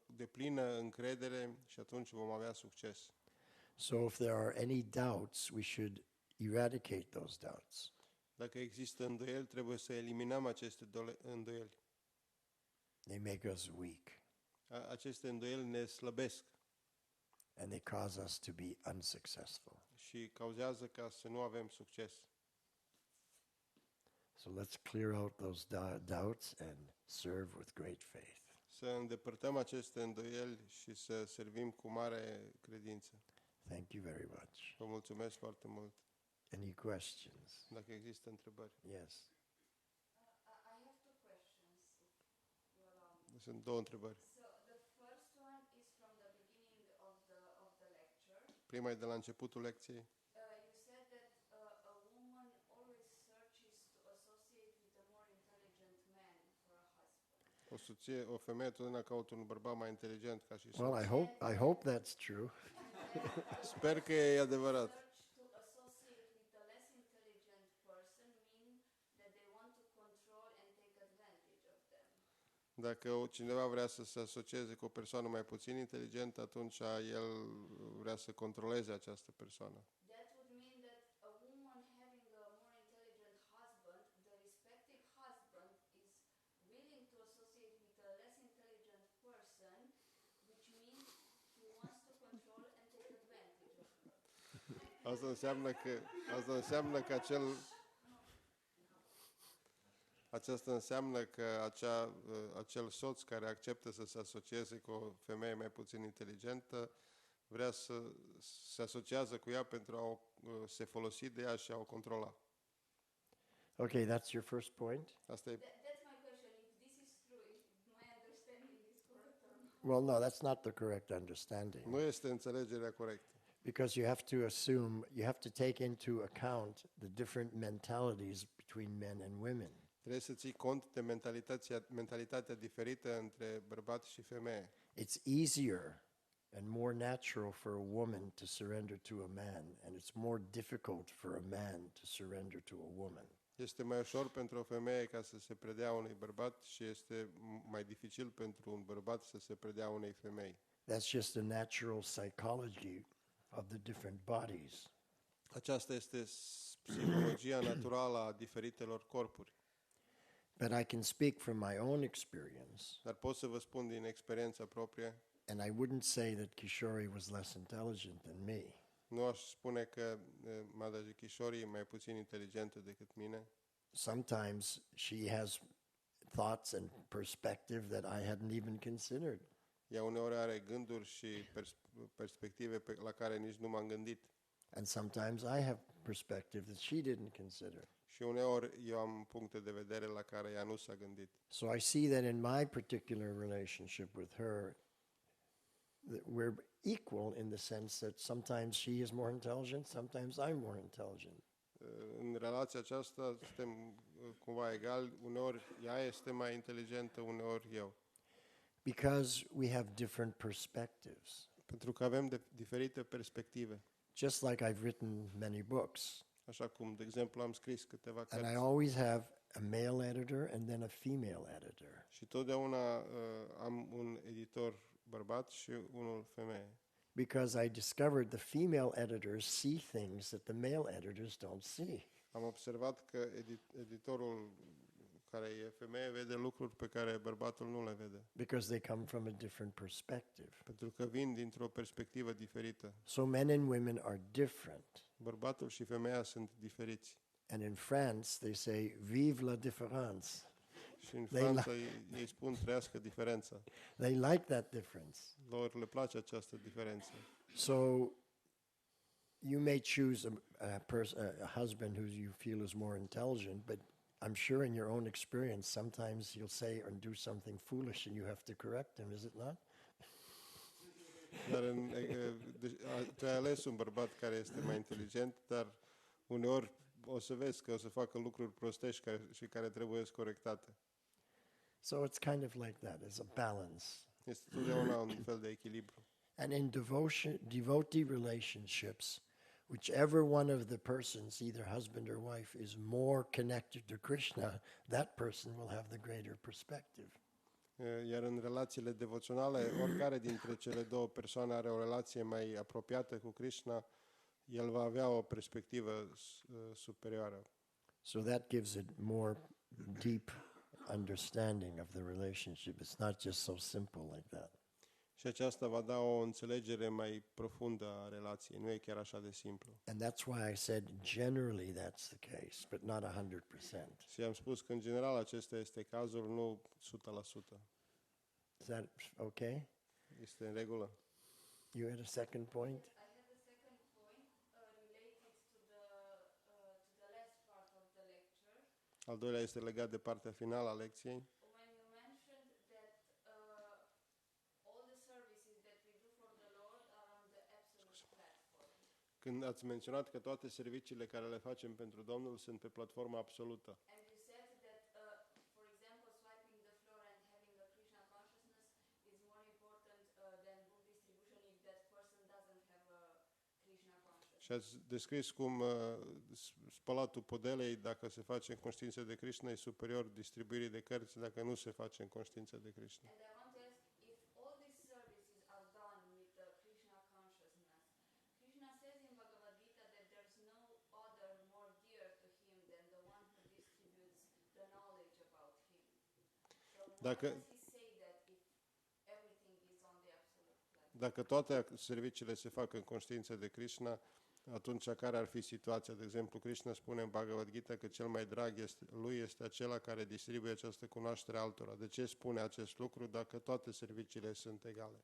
deplină încredere și atunci vom avea succes. So if there are any doubts, we should eradicate those doubts. Dacă există îndoieli, trebuie să eliminăm aceste îndoieli. They make us weak Aceste îndoieli ne slăbesc and they cause us to be unsuccessful. și cauzează ca să nu avem succes. So let's clear out those doubts and serve with great faith. Să îndepărtăm aceste îndoieli și să servim cu mare credință. Thank you very much. Vă mulțumesc foarte mult. Any questions? Dacă există întrebări. Yes. I have two questions, if you allow me. Sunt două întrebări. So the first one is from the beginning of the lecture. Prima e de la începutul lecției. You said that a woman always searches to associate with a more intelligent man for a husband. O femeie totdeauna caută un bărbat mai inteligent ca și Well, soț. I hope that's true. Sper că e adevărat. Search to associate with a less intelligent person mean that they want to control and take advantage of them. Dacă cineva vrea să se asocieze cu o persoană mai puțin inteligentă, atunci el vrea să controleze această persoană. That would mean that a woman having a more intelligent husband, the respective husband is willing to associate with a less intelligent person, which means he wants to control and take advantage of her. Asta înseamnă că aceasta înseamnă că acel soț care acceptă să se asocieze cu o femeie mai puțin inteligentă vrea să se asociază cu ea pentru a se folosi de ea și a o controla. Okay, that's your first point? Asta e. That's my question. If this is true, if my understanding is correct or not. Well, no, that's not the correct understanding. Nu este înțelegerea corectă. Because you have to assume, you have to take into account the different mentalities between men and women. Trebuie să ții cont de mentalitatea diferită între bărbat și femeie. It's easier and more natural for a woman to surrender to a man, and it's more difficult for a man to surrender to a woman. Este mai ușor pentru o femeie ca să se predea unui bărbat și este mai dificil pentru un bărbat să se predea unei femei. That's just the natural psychology of the different bodies. Aceasta este psihologia naturală a diferitelor corpuri. But I can speak from my own experience, Dar pot să vă spun din experiența proprie, and I wouldn't say that Kishori was less intelligent than me. nu aș spune că Madaji Kishori e mai puțin inteligentă decât mine. Sometimes she has thoughts and perspective that I hadn't even considered. Ea uneori are gânduri și perspective la care nici nu m-am gândit. And sometimes I have perspective that she didn't consider. Și uneori eu am puncte de vedere la care ea nu s-a gândit. So I see that in my particular relationship with her, that we're equal in the sense that sometimes she is more intelligent, sometimes I'm more intelligent. În relația aceasta suntem cumva egali, uneori ea este mai inteligentă, uneori eu. Because we have different perspectives. Pentru că avem diferite perspective. Just like I've written many books. Așa cum, de exemplu, am scris câteva And I cărți always have a male editor and then a female editor. și totdeauna am un editor bărbat și unul femeie. Because I discovered the female editors see things that the male editors don't see. Am observat că editorul care e femeie vede lucruri pe care bărbatul nu le vede. Because they come from a different perspective. Pentru că vin dintr-o perspectivă diferită. So men and women are different. Bărbatul și femeia sunt diferiți. And in France, they say, vive la différence. Și în They Franța ei spun trăiască diferența. They like that difference. Lor le place această diferență. So you may choose a husband who you feel is more intelligent, but I'm sure in your own experience, sometimes he'll say or do something foolish and you have to correct him, is it not? Dar tu ai ales un bărbat care este mai inteligent, dar uneori o să vezi că o să facă lucruri prostești și care trebuie corectate. So it's kind of like that, as a balance. Este totdeauna un fel de echilibru. And in devotee relationships, whichever one of the persons, either husband or wife, is more connected to Krishna, that person will have the greater perspective. Iar în relațiile devoționale, oricare dintre cele două persoane are o relație mai apropiată cu Krishna, el va avea o perspectivă superioară. So that gives it more deep understanding of the relationship. It's not just so simple like that. Și aceasta va da o înțelegere mai profundă a relației. Nu e chiar așa de simplu. And that's why I said generally that's the case, but not 100%. Și am spus că în general acesta este cazul, nu 100%. Is that okay? Este în regulă. You had a second point? I have a second point related to the last part of the lecture. Al doilea este legat de partea finală a lecției. When you mentioned that all the services that we do for the Lord are on the absolute platform. Când ați menționat că toate serviciile care le facem pentru Domnul sunt pe platforma absolută. And you said that, for example, swiping the floor and having a Krishna consciousness is more important than book distribution if that person doesn't have a Krishna consciousness. Și ați descris cum spălatul podelei, dacă se face în conștiință de Krishna, e superior distribuirii de cărți dacă nu se face în conștiință de Krishna. And I want to ask, if all these services are done with the Krishna consciousness, Krishna says in Bhagavad Gita that there's no other more dear to him than the one who distributes the knowledge about him. So why Dacă- does he say that if everything is on the absolute platform? Dacă toate serviciile se fac în conștiință de Krishna, atunci care ar fi situația? De exemplu, Krishna spune în Bhagavad Gita că cel mai drag lui este acela care distribuie această cunoaștere altora. De ce spune acest lucru dacă toate serviciile sunt egale?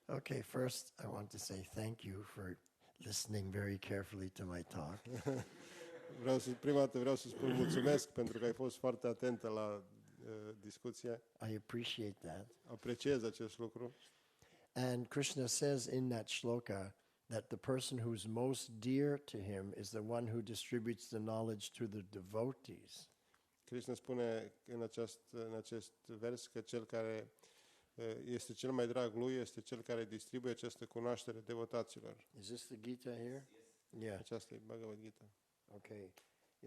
Okay, first I want to say thank you for listening very carefully to my talk. Prima dată vreau să spun mulțumesc pentru că ai fost foarte atentă la discuție. I appreciate that. Apreciez acest lucru. And Krishna says in that shloka that the person who's most dear to him is the one who distributes the knowledge to the devotees. Krishna spune în acest vers că cel care este cel mai drag lui este cel care distribuie această cunoaștere devotaților. Is this the Gita here? Yeah. Aceasta e Bhagavad Gita. Okay.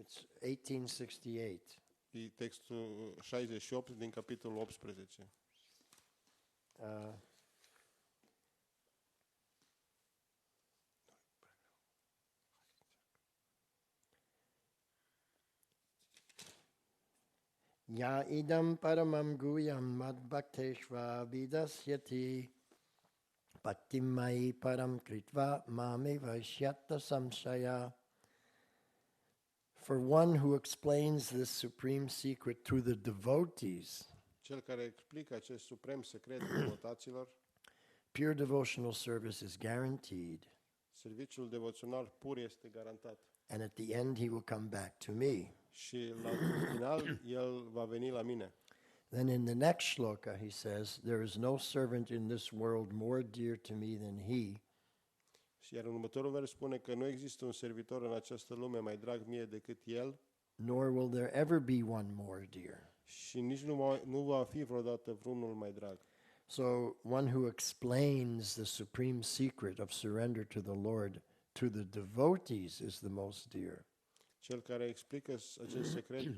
It's 1868. E textul 68 din capitolul 18. Uh, Ya idam paramam guyam madbhakteshva vidasyati bhaktim mai param kritva mame vaishyata samshaya. For one who explains this supreme secret to the devotees, Cel care explică acest suprem secret devotaților, pure devotional service is guaranteed, serviciul devoțional pur este garantat. and at the end he will come back to me. Și la final, el va veni la mine. Then in the next shloka he says, there is no servant in this world more dear to me than he. Și iar în următorul vers spune că nu există un servitor în această lume mai drag mie decât el Nor will there ever be one more dear. și nici nu va fi vreodată vreunul mai drag. So one who explains the supreme secret of surrender to the Lord to the devotees is the most dear. Cel care explică acest secret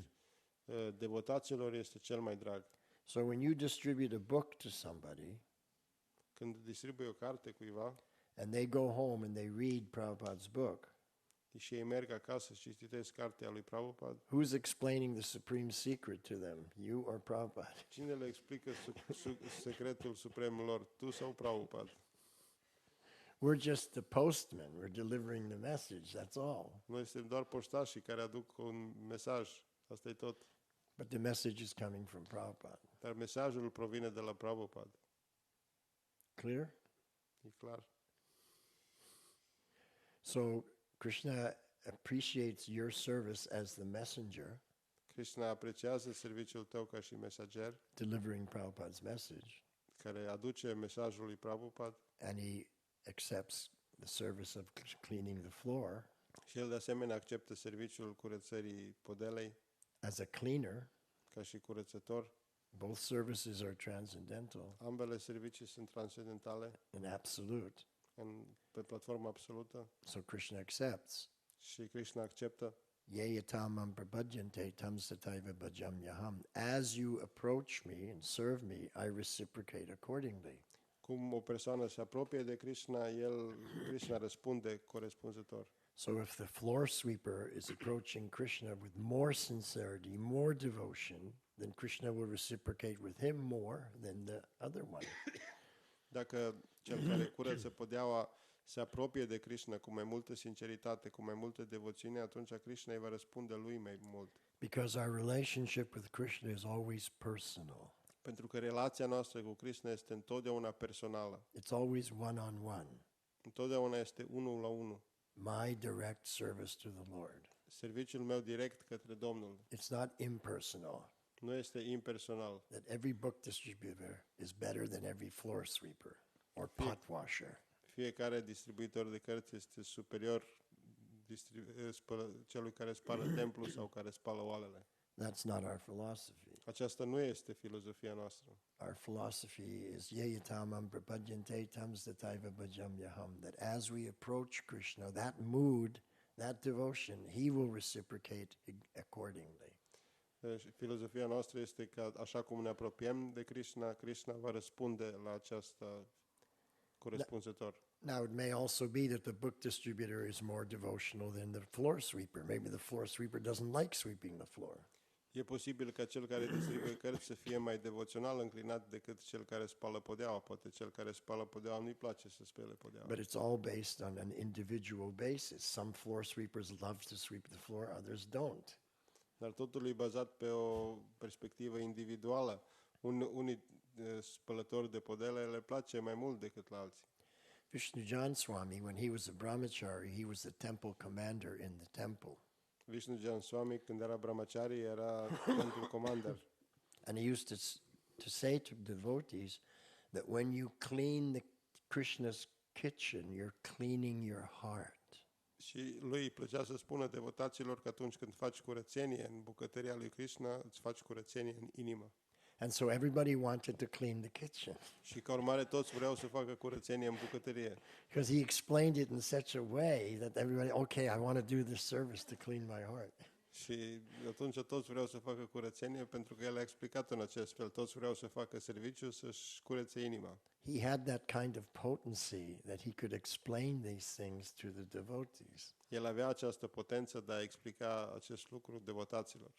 devotaților este cel mai drag. So when you distribute a book to somebody Când distribui o carte cuiva and they go home and they read Prabhupada's book, și ei merg acasă și citesc cartea lui Prabhupada, who's explaining the supreme secret to them? You or Prabhupada? cine le explică secretul suprem lor, tu sau Prabhupada? We're just the postman. We're delivering the message. That's all. Noi suntem doar poștașii care aduc un mesaj. Asta e tot. But the message is coming from Prabhupada. Dar mesajul provine de la Prabhupada. Clear? E clar. So Krishna appreciates your service as the messenger, Krishna apreciază serviciul tău ca și mesager, delivering Prabhupada's message, care aduce mesajul lui Prabhupada and he accepts the service of cleaning the floor Și el de asemenea acceptă serviciul curățării podelei as a cleaner. ca și curățător. Both services are transcendental Ambele servicii sunt transcendentale and absolute. pe platformă absolută So Krishna accepts. și Krishna acceptă. Ye yatamam prabhajante tam sataiva bhajam yaham. As you approach me and serve me, I reciprocate accordingly. Cum o persoană se apropie de Krishna, Krishna răspunde corespunzător. So if the floor sweeper is approaching Krishna with more sincerity, more devotion, then Krishna will reciprocate with him more than the other one. Dacă cel care curăță podeaua se apropie de Krishna cu mai multă sinceritate, cu mai multă devoțiune, atunci Krishna îi va răspunde lui mai mult. Because our relationship with Krishna is always personal. Pentru că relația noastră cu Krishna este întotdeauna personală. It's always one-on-one. Întotdeauna este unul la unul. My direct service to the Lord. Serviciul meu direct către Domnul It's not impersonal. nu este impersonal. That every book distributor is better than every floor sweeper or pot washer. Fiecare distribuitor de cărți este superior celui care spală templul sau care spală oalele. That's not our philosophy. Aceasta nu este filozofia noastră. Our philosophy is yeyatamam prapajante tam sataiva bhajam yaham. That as we approach Krishna, that mood, that devotion, he will reciprocate accordingly. Deci, filozofia noastră este că așa cum ne apropiem de Krishna, Krishna va răspunde la aceasta corespunzător. Now, it may also be that the book distributor is more devotional than the floor sweeper. Maybe the floor sweeper doesn't like sweeping the floor. E posibil ca cel care distribuie cărți să fie mai devoțional înclinat decât cel care spală podeaua. Poate cel care spală podeaua nu-i place să spele podeaua. But it's all based on an individual basis. Some floor sweepers love to sweep the floor, others don't. Dar totul e bazat pe o perspectivă individuală. Unii spălători de podele le place mai mult decât la alții. Vishnujan Swami, when he was a brahmachari, he was the temple commander in the temple. Vishnujan Swami, când era brahmachari, era temple commander. And he used to say to devotees that when you clean the Krishna's kitchen, you're cleaning your heart. Și lui îi plăcea să spună devotaților că atunci când faci curățenie în bucătăria lui Krishna, îți faci curățenie în inimă. And so everybody wanted to clean the kitchen Și ca urmare toți vreau să facă curățenie în bucătărie. because he explained it in such a way that everybody, okay, I want to do this service to clean my heart. Și atunci toți vreau să facă curățenie pentru că el a explicat în acest fel. Toți vreau să facă serviciu să-și curețe inima. He had that kind of potency that he could explain these things to the devotees. El avea această potență de a explica acest lucru devotaților.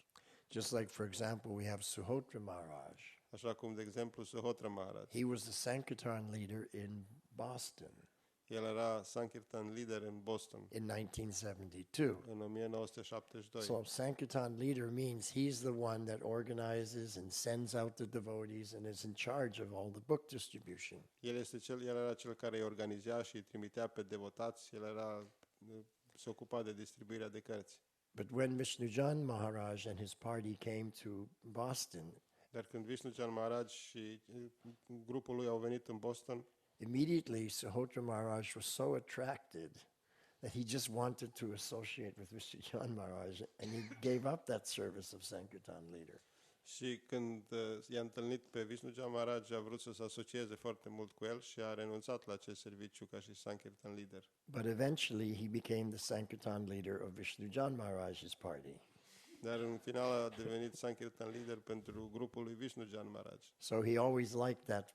Just like, for example, we have Suhotra Maharaj. Așa cum, de exemplu, Suhotra Maharaj. He was the Sankirtan leader in Boston El era Sankirtan leader în Boston in 1972. în 1972. So Sankirtan leader means he's the one that organizes and sends out the devotees and is in charge of all the book distribution. El era cel care îi organiza și îi trimitea pe devotați. Se ocupa de distribuirea de cărți. But when Vishnujan Maharaj and his party came to Boston, Dar când Vishnujan Maharaj și grupul lui au venit în Boston, immediately Suhotra Maharaj was so attracted that he just wanted to associate with Vishnujan Maharaj, and he gave up that service of Sankirtan leader. și când i-a întâlnit pe Vishnujan Maharaj, a vrut să se asocieze foarte mult cu el și a renunțat la acest serviciu ca și Sankirtan leader. But eventually he became the Sankirtan leader of Vishnujan Maharaj's party. Dar în final a devenit Sankirtan leader pentru grupul lui Vishnujan Maharaj. So he always liked that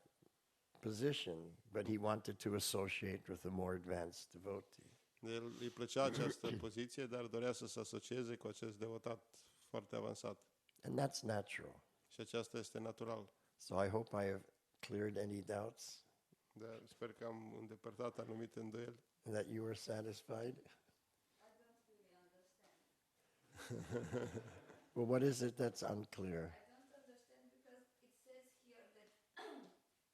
position, but he wanted to associate with a more advanced devotee. El îi plăcea această poziție, dar dorea să se asocieze cu acest devotat foarte avansat. And that's natural. Și aceasta este natural. So I hope I have cleared any doubts Dar sper că am îndepărtat anumite îndoieli. and that you are satisfied. I don't really understand. Well, what is it that's unclear? I don't understand because it says here that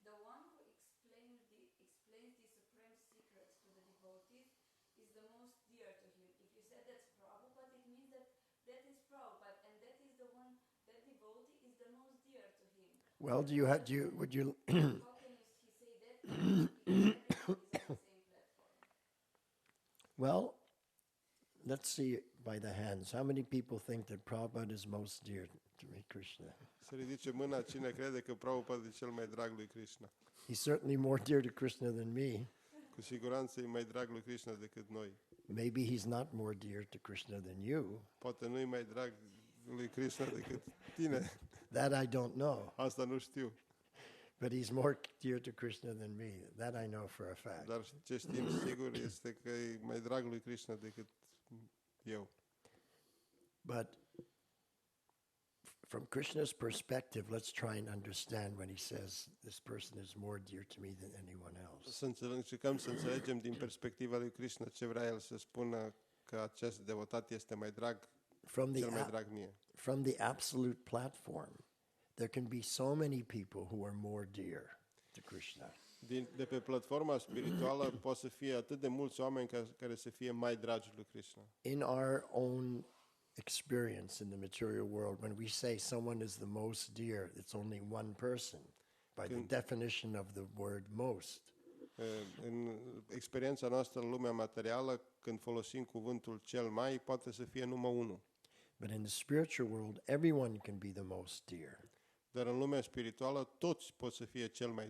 the one who explains the supreme secrets to the devotees is the most dear to him. If you said that's Prabhupada, it means that is Prabhupada, and that is the one, that devotee is the most dear to him. Well, would you How can he say that? Because everyone is in the same place. Well, let's see by the hands. How many people think that Prabhupada is most dear to me, Krishna? Să ridice mâna cine crede că Prabhupada e cel mai drag lui Krishna. He's certainly more dear to Krishna than me. Cu siguranță e mai drag lui Krishna decât noi. Maybe he's not more dear to Krishna than you. Poate nu e mai drag lui Krishna decât tine. That I don't know. Asta nu știu. But he's more dear to Krishna than me. That I know for a fact. Dar ce știm sigur este că e mai drag lui Krishna decât eu. But from Krishna's perspective, let's try and understand when he says this person is more dear to me than anyone else. Să încercăm să înțelegem din perspectiva lui Krishna ce vrea el să spună că acest devotat este mai drag, cel mai drag mie. From the absolute platform, there can be so many people who are more dear to Krishna. De pe platforma spirituală poate să fie atât de mulți oameni care să fie mai dragi lui Krishna. In our own experience in the material world, when we say someone is the most dear, it's only one person by the definition of the word most. În experiența noastră în lumea materială, când folosim cuvântul cel mai, poate să fie numai unul. But in the spiritual world, everyone can be the most dear. Dar în lumea spirituală, toți pot să fie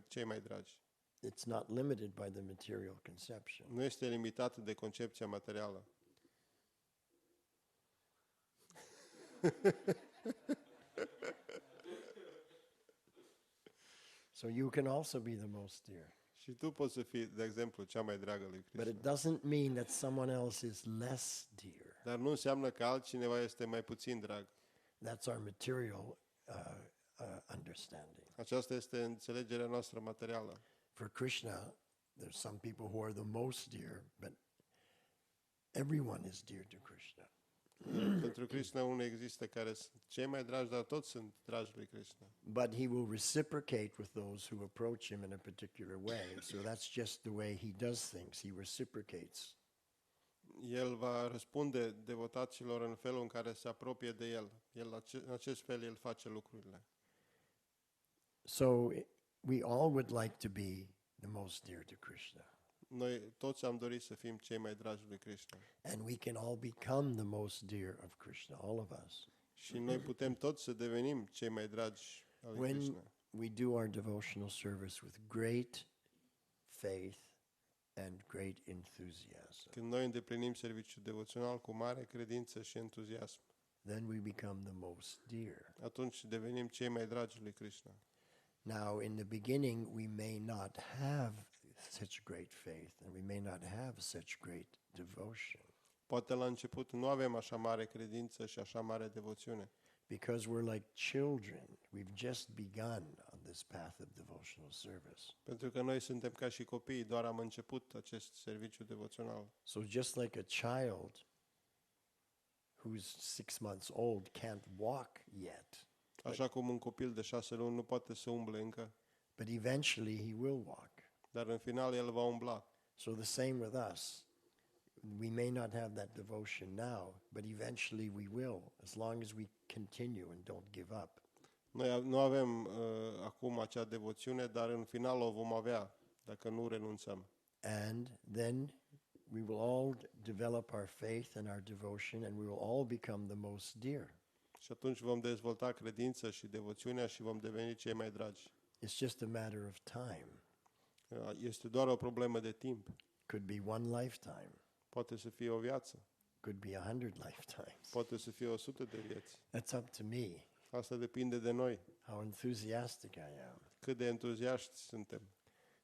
cei mai dragi. It's not limited by the material conception. Nu este limitat de concepția materială. So you can also be the most dear. Și tu poți să fii, de exemplu, cea mai dragă lui But Krishna. it doesn't mean that someone else is less dear. Dar nu înseamnă că altcineva este mai puțin drag. That's our material understanding. Aceasta este înțelegerea noastră materială. For Krishna, there's some people who are the most dear, but everyone is dear to Krishna. Pentru Krishna unul există care sunt cei mai dragi, dar toți sunt dragi lui Krishna. But he will reciprocate with those who approach him in a particular way. So that's just the way he does things. He reciprocates. El va răspunde devotaților în felul în care se apropie de el. În acest fel el face lucrurile. So we all would like to be the most dear to Krishna. Noi toți am dorit să fim cei mai dragi lui Krishna. And we can all become the most dear of Krishna, all of us. Și noi putem toți să devenim cei mai dragi al lui When Krishna. we do our devotional service with great faith and great enthusiasm, Când noi îndeplinim serviciul devoțional cu mare credință și entuziasm, then we become the most dear. atunci devenim cei mai dragi lui Krishna. Now, in the beginning, we may not have such great faith and we may not have such great devotion Poate la început nu avem așa mare credință și așa mare devoțiune, because we're like children. We've just begun on this path of devotional service. pentru că noi suntem ca și copii, doar am început acest serviciu devoțional. So just like a child who's 6 months old can't walk yet, Așa cum un copil de 6 luni nu poate să umble încă, but eventually he will walk. dar în final el va umbla. So the same with us. We may not have that devotion now, but eventually we will, as long as we continue and don't give up. Noi nu avem acum acea devoțiune, dar în final o vom avea dacă nu renunțăm. And then we will all develop our faith and our devotion, and we will all become the most dear. Și atunci vom dezvolta credința și devoțiunea și vom deveni cei mai dragi. It's just a matter of time. Este doar o problemă de timp. Could be one lifetime, Poate să fie o viață, could be 100 lifetimes. poate să fie 100 de vieți. That's up to me, Asta depinde de noi, how enthusiastic I am. cât de entuziaști suntem.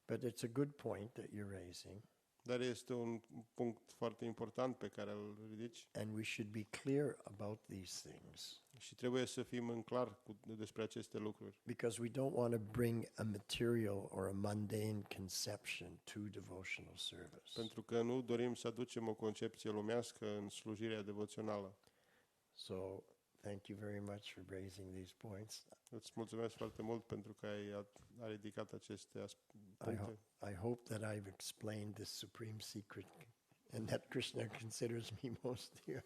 But it's a good point that you're raising, Dar este un punct foarte important pe care îl ridici and we should be clear about these things și trebuie să fim în clar despre aceste lucruri. because we don't want to bring a material or a mundane conception to devotional service. Pentru că nu dorim să aducem o concepție lumească în slujirea devoțională. So thank you very much for raising these points. Îți mulțumesc foarte mult pentru că ai ridicat aceste puncte. I hope that I've explained this supreme secret and that Krishna considers me most dear.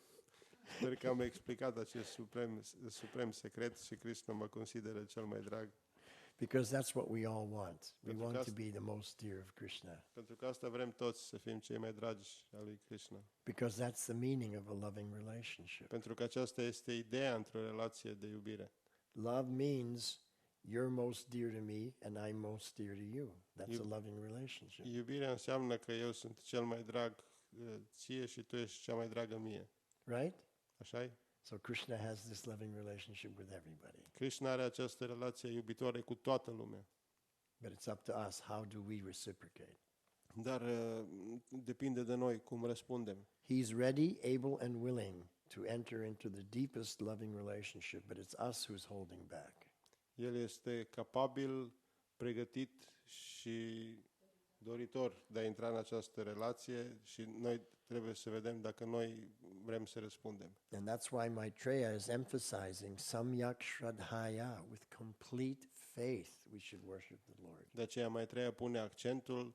Sper că am explicat acest suprem secret și Krishna mă consideră cel mai drag. Because that's what we all want. We Pentru că want to asta- be the most dear of Krishna. Pentru că asta vrem toți, să fim cei mai dragi al lui Krishna. Because that's the meaning of a loving relationship. Pentru că aceasta este ideea într-o relație de iubire. Love means you're most dear to me and I'm most dear to you. That's You- a loving relationship. Iubirea înseamnă că eu sunt cel mai drag ție și tu ești cea mai dragă mie. Right? Așa-i? So Krishna has this loving relationship with everybody. Krishna are această relație iubitoare cu toată lumea. But it's up to us. How do we reciprocate? Dar depinde de noi cum răspundem. He's ready, able, and willing to enter into the deepest loving relationship, but it's us who's holding back. El este capabil, pregătit și doritor de a intra în această relație și noi trebuie să vedem dacă noi vrem să răspundem. And that's why Maitreya is emphasizing samyak shraddhaya, with complete faith we should worship the Lord. De aceea Maitreya pune accentul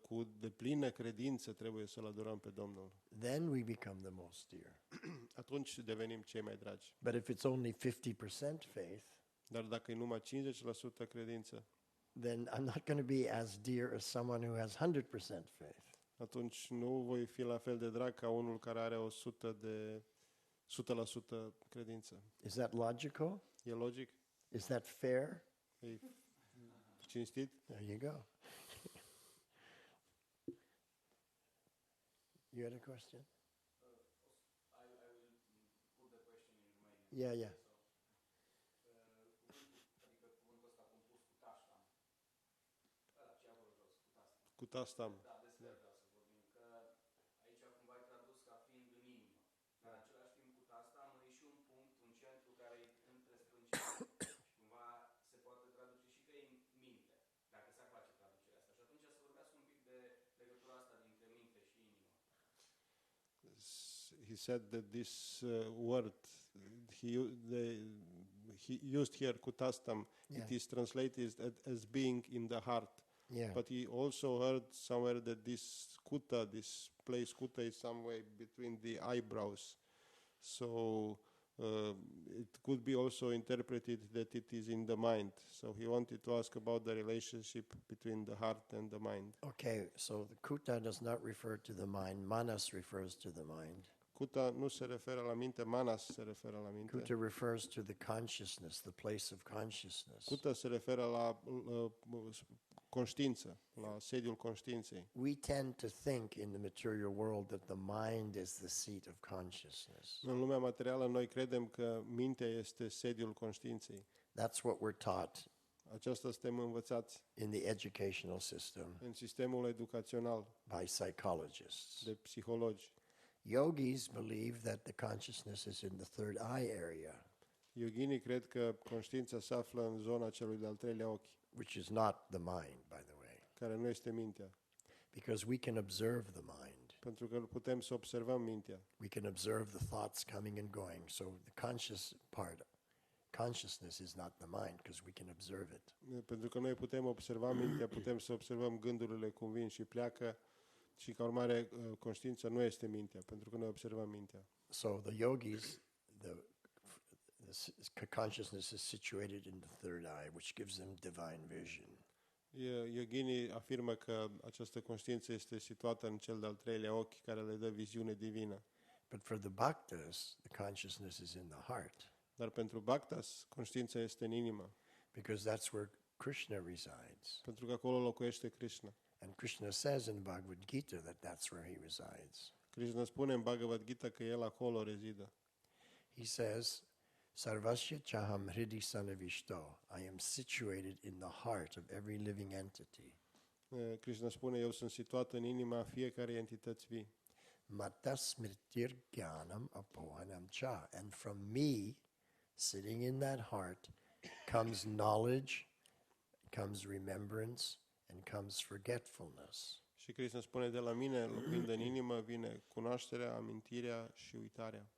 cu deplină credință trebuie să-L adorăm pe Domnul. Then we become the most dear. Atunci devenim cei mai dragi. But if it's only 50% faith, Dar dacă e numai 50% credință, then I'm not going to be as dear as someone who has 100% faith. atunci nu voi fi la fel de drag ca unul care are 100% credință. Is that logical? E logic? Is that fair? E cinstit? There you go. You had a question? Yeah, yeah. Cu tastam. Aici cumva e tradus ca fiind în inimă. Dar în același timp cu asta am e și un punct, un centru care e între sprâncene. Și cumva se poate traduce și că e în minte, dacă s-ar face traducerea asta. Și atunci să vorbească un pic de legătura asta dintre minte și inimă. He said that this word he used here kutastam. Yeah. It is translated as being in the heart. Yeah. But he also heard somewhere that this place kuta is somewhere between the eyebrows. So it could be also interpreted that it is in the mind. So he wanted to ask about the relationship between the heart and the mind. Okay, so the kuta does not refer to the mind. Manas refers to the mind. Kuta nu se referă la minte, manas se referă la minte. Kuta refers to the consciousness, the place of consciousness. Kuta se referă la conștiință, la sediul conștiinței. We tend to think in the material world that the mind is the seat of consciousness. În lumea materială noi credem că mintea este sediul conștiinței. That's what we're taught Aceasta suntem învățați in the educational system în sistemul educațional by psychologists. de psihologi. Yogis believe that the consciousness is in the third eye area, Yoginii cred că conștiința se află în zona celui de-al treilea ochi, which is not the mind, by the way, care nu este mintea. because we can observe the mind. Pentru că putem să observăm mintea. We can observe the thoughts coming and going. So the conscious part, consciousness is not the mind because we can observe it. Pentru că noi putem observa mintea, putem să observăm gândurile cum vin și pleacă și ca urmare conștiința nu este mintea, pentru că noi observăm mintea. So the yogis, the consciousness is situated in the third eye, which gives them divine vision. Yoginii afirmă că această conștiință este situată în cel de-al treilea ochi care le dă viziune divină. But for the bhaktas, the consciousness is in the heart, Dar pentru bhaktas, conștiința este în inimă, because that's where Krishna resides. pentru că acolo locuiește Krishna. And Krishna says in the Bhagavad Gita that that's where he resides. Krishna spune în Bhagavad Gita că el acolo rezidă. He says, Sarvasya chaham hridi sanavishto. I am situated in the heart of every living entity. Krishna spune, eu sunt situat în inima fiecare entități vii. Mata smritir jnanam apohanam cha. And from me, sitting in that heart, comes knowledge, comes remembrance, and comes forgetfulness. Și Krishna spune, de la mine, locuind în inimă, vine cunoașterea, amintirea și uitarea.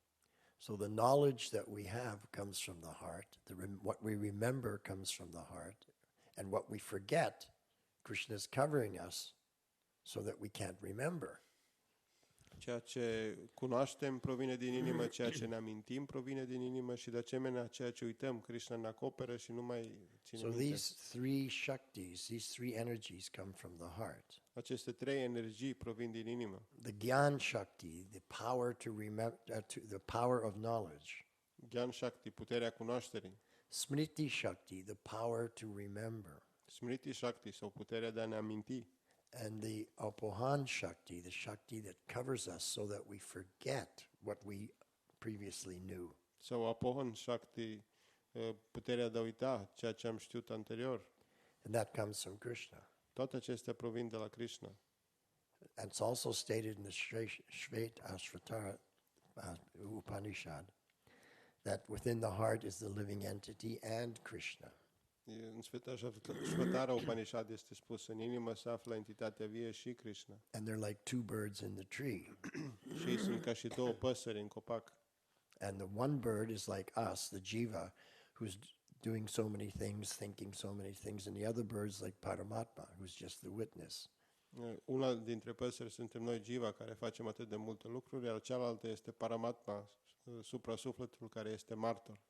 So the knowledge that we have comes from the heart. What we remember comes from the heart. And what we forget, Krishna is covering us so that we can't remember. Ceea ce cunoaștem provine din inimă, ceea ce ne amintim provine din inimă și de asemenea ceea ce uităm, Krishna ne acoperă și nu mai ține So minte. these three shaktis, these three energies come from the heart. Aceste trei energii provin din inimă. The Gyan Shakti, the power to remember, the power of knowledge. Gyan Shakti, puterea cunoașterii. Smriti Shakti, the power to remember. Smriti Shakti, sau puterea de a ne aminti. And the Apohan Shakti, the Shakti that covers us so that we forget what we previously knew. Sau Apohan Shakti, puterea de a uita ceea ce am știut anterior. And that comes from Krishna. Toate acestea provin de la Krishna. And it's also stated in the Shvetashvatara Upanishad that within the heart is the living entity and Krishna. În Shvetashvatara Upanishad este spus, în inimă se află entitatea vie și Krishna. And they're like two birds in the tree. Și ei sunt ca și două păsări în copac. And the one bird is like us, the jiva, who's doing so many things, thinking so many things, and the other bird's like Paramatma, who's just the witness. Una dintre păsări suntem noi, Jiva, care facem atât de multe lucruri, iar cealaltă este Paramatma, suprasufletul, care este martor.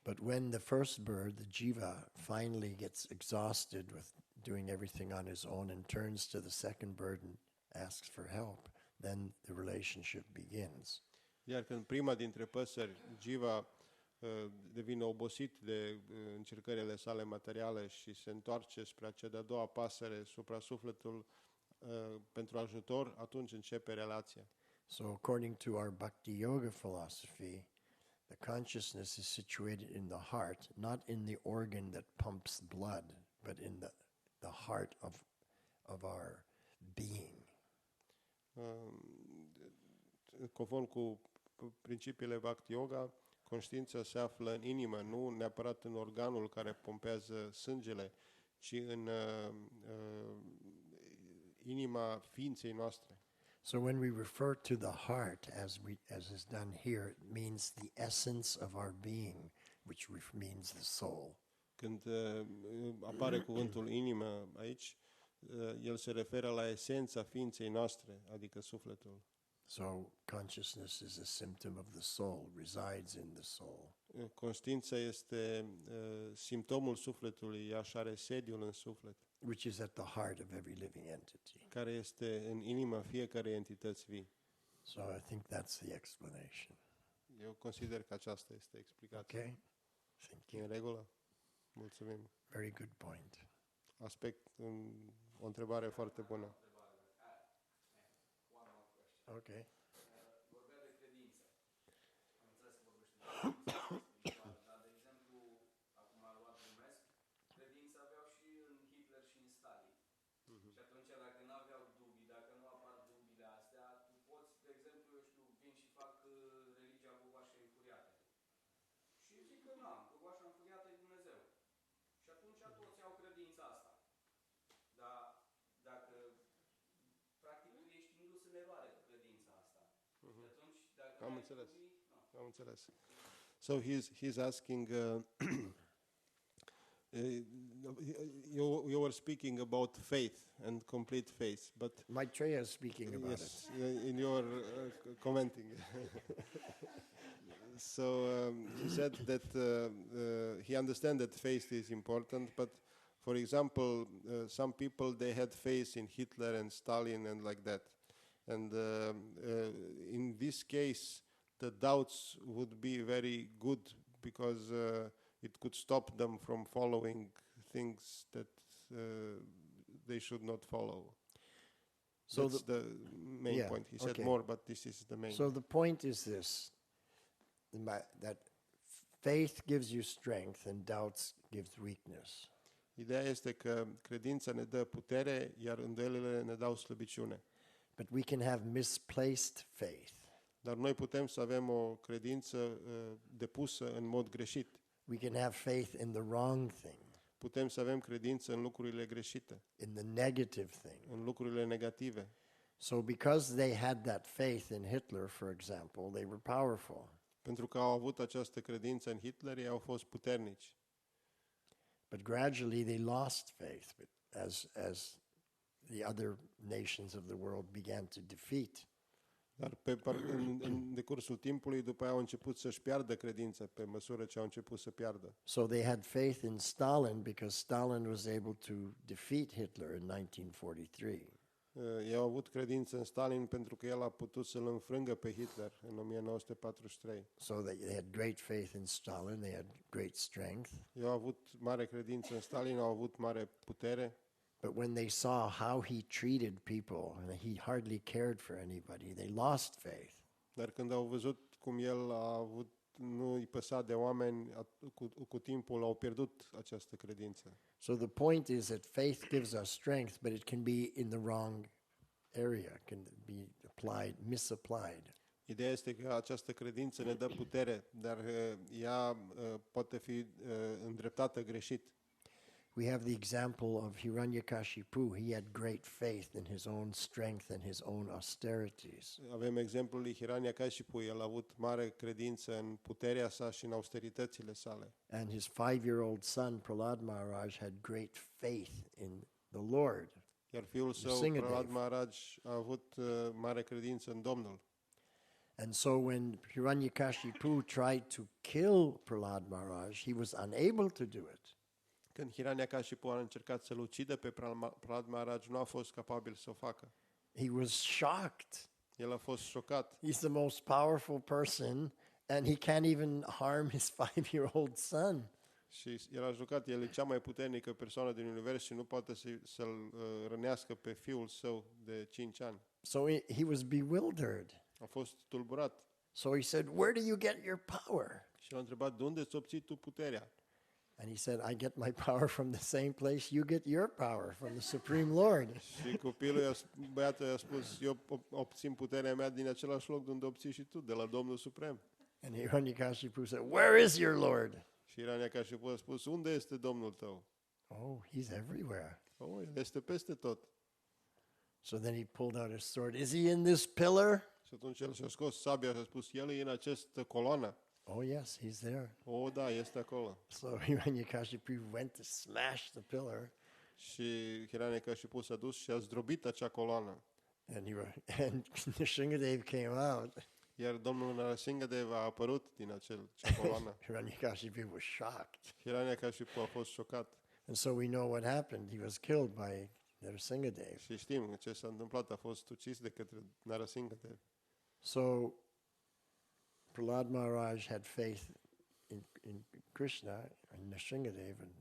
But when the first bird, the jiva, finally gets exhausted with doing everything on his own and turns to the second bird and asks for help, then the relationship begins. Iar când prima dintre păsări, Jiva, devine obosit de încercările sale materiale și se întoarce spre cea de-a doua pasăre, suprasufletul, pentru ajutor, atunci începe relația. So according to our Bhakti Yoga philosophy, the consciousness is situated in the heart, not in the organ that pumps blood, but in the heart of our being. Conform cu principiile Bhakti Yoga, conștiința se află în inimă, nu neapărat în organul care pompează sângele, ci în inima ființei noastre. So when we refer to the heart, as is done here, it means the essence of our being, which means the soul. Când apare cuvântul inimă aici, el se referă la esența ființei noastre, adică sufletul. So consciousness is a symptom of the soul, resides in the soul. Conștiința este simptomul sufletului, ea și are sediul în suflet, Which is at the heart of every living entity. care este în inima fiecarei entități vii. So I think that's the explanation. Eu consider că aceasta este explicația. Okay? Thank you. În regulă? Mulțumim. Very good point. O întrebare foarte bună. Okay. Vorbea de credință. Am înțeles că vorbește de credință spirituală, dar, de exemplu, acum luat numesc, credință aveau și în Hitler și în Stalin. Și atunci, dacă nu aveau dubii, dacă nu apar dubiile astea, tu poți, de exemplu, eu știu, vin și fac religia Gogoașei Înfuriate. Și zic că nu, Gogoașa Înfuriată e Dumnezeu. Și atunci toți au credința asta. Dar dacă practic tu ești indus în eroare cu credința asta. Și atunci, dacă Am ai înțeles. dubii, nu. Am înțeles. So he's asking, you were speaking about faith and complete faith, but Maitreya is speaking about yes, in your commenting. So he said that he understands that faith is important, but for example, some people, they had faith in Hitler and Stalin and like that. And in this case, the doubts would be very good because it could stop them from following things that they should not follow. So That's the main yeah, point. He said okay. more, but this is the main. So the point is this, that faith gives you strength and doubts gives weakness. Ideea este că credința ne dă putere, iar îndoielile ne dau slăbiciune. But we can have misplaced faith. Dar noi putem să avem o credință depusă în mod greșit. We can have faith in the wrong thing, Putem să avem credință în lucrurile greșite, in the negative thing. în lucrurile negative. So because they had that faith in Hitler, for example, they were powerful. Pentru că au avut această credință în Hitler, ei au fost puternici. But gradually they lost faith as the other nations of the world began to defeat Dar în decursul timpului, după aia au început să-și piardă credința pe măsură ce au început să piardă. So they had faith in Stalin because Stalin was able to defeat Hitler in 1943. Ei au avut credință în Stalin pentru că el a putut să-l înfrângă pe Hitler în 1943. So they had great faith in Stalin, they had great strength. Ei au avut mare credință în Stalin, au avut mare putere, But when they saw how he treated people and he hardly cared for anybody, they lost faith. dar când au văzut cum el a avut, nu îi păsa de oameni, cu timpul au pierdut această credință. So the point is that faith gives us strength, but it can be in the wrong area, can be applied, misapplied. Ideea este că această credință ne dă putere, dar ea poate fi îndreptată greșit. We have the example of Hiranyakashipu. He had great faith in his own strength and his own austerities. Avem exemplul lui Hiranyakashipu, el a avut mare credință în puterea sa și în austeritățile sale. And his 5-year-old son, Prahlad Maharaj, had great faith in the Lord. Iar fiul său, Nrsingadev. Prahlad Maharaj, a avut mare credință în Domnul. And so when Hiranyakashipu tried to kill Prahlad Maharaj, he was unable to do it. Când Hiranyakashipu a încercat să-l ucidă pe Prahlad Maharaj, nu a fost capabil să o facă. He was shocked. El a fost șocat. He's the most powerful person, and he can't even harm his 5-year-old son. Și el a jucat, el e cea mai puternică persoană din univers și nu poate să-l rănească pe fiul său de 5 ani. So he was bewildered. A fost tulburat So he said, "Where do you get your power?" și l-a întrebat, de unde îți obții tu puterea? And he said, "I get my power from the same place you get your power, from the Supreme Lord." Și copilul, băiatul i-a spus, eu obțin puterea mea din același loc de unde obții și tu, de la Domnul Suprem. And Hiranyakashipu said, "Where is your Lord?" Și Hiranyakashipu a spus, unde este Domnul tău? Oh, he's everywhere. Oh, el este peste tot. So then he pulled out his sword. "Is he in this pillar?" Și atunci el și-a scos sabia și a spus, el e în această coloană. Oh, yes, he's there. Oh, da, este acolo. So Hiranyakashipu went to smash the pillar, Și Hiranyakashipu s-a dus și a zdrobit acea coloană. and Nrsingadev came out. Iar domnul Narasimhadev a apărut din acea coloană. Hiranyakashipu was shocked. Hiranyakashipu a fost șocat. And so we know what happened. He was killed by Nrsingadev. Și știm ce s-a întâmplat, a fost ucis de către Narasimhadev. So Prahlad Maharaj had faith in Krishna and Nrsingadev, and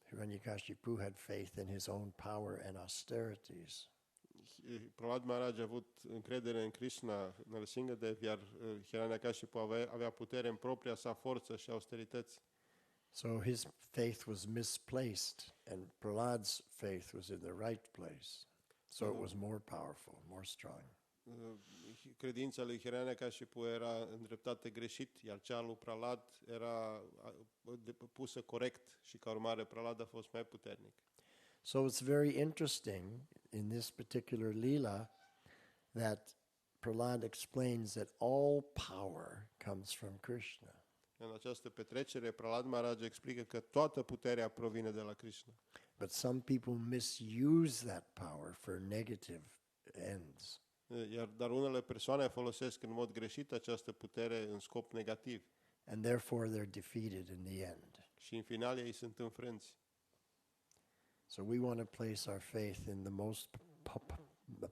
Hiranyakashipu had faith in his own power and austerities. Prahlad Maharaj a avut încredere în Krishna, Narasimhadev, iar Hiranyakashipu avea putere în propria sa forță și austerități. So his faith was misplaced, and Prahlad's faith was in the right place. So it was more powerful, more strong. Credința lui Hiranyakashipu era îndreptată greșit, iar cea lui Prahlad era pusă corect și ca urmare Prahlad a fost mai puternic. So it's very interesting in this particular lila that Prahlad explains that all power comes from Krishna. În această petrecere, Prahlad Maharaj explică că toată puterea provine de la Krishna. But some people misuse that power for negative ends. Dar unele persoane folosesc în mod greșit această putere în scop negativ. And therefore they're defeated in the end. Și în final ei sunt înfrânți. So we want to place our faith in the most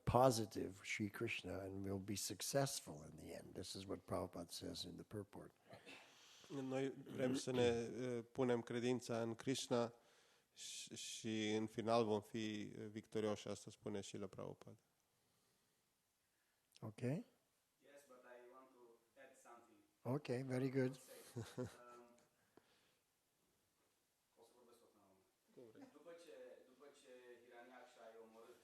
positive Sri Krishna, and we'll be successful in the end. This is what Prabhupada says in the purport. Noi vrem să ne punem credința în Krishna și în final vom fi victorioși, asta spune și la Prabhupada. Okay? Yes, but I want to add something. Okay, very good. O să vorbesc tot în după ce Hiranyaksha i-a omorât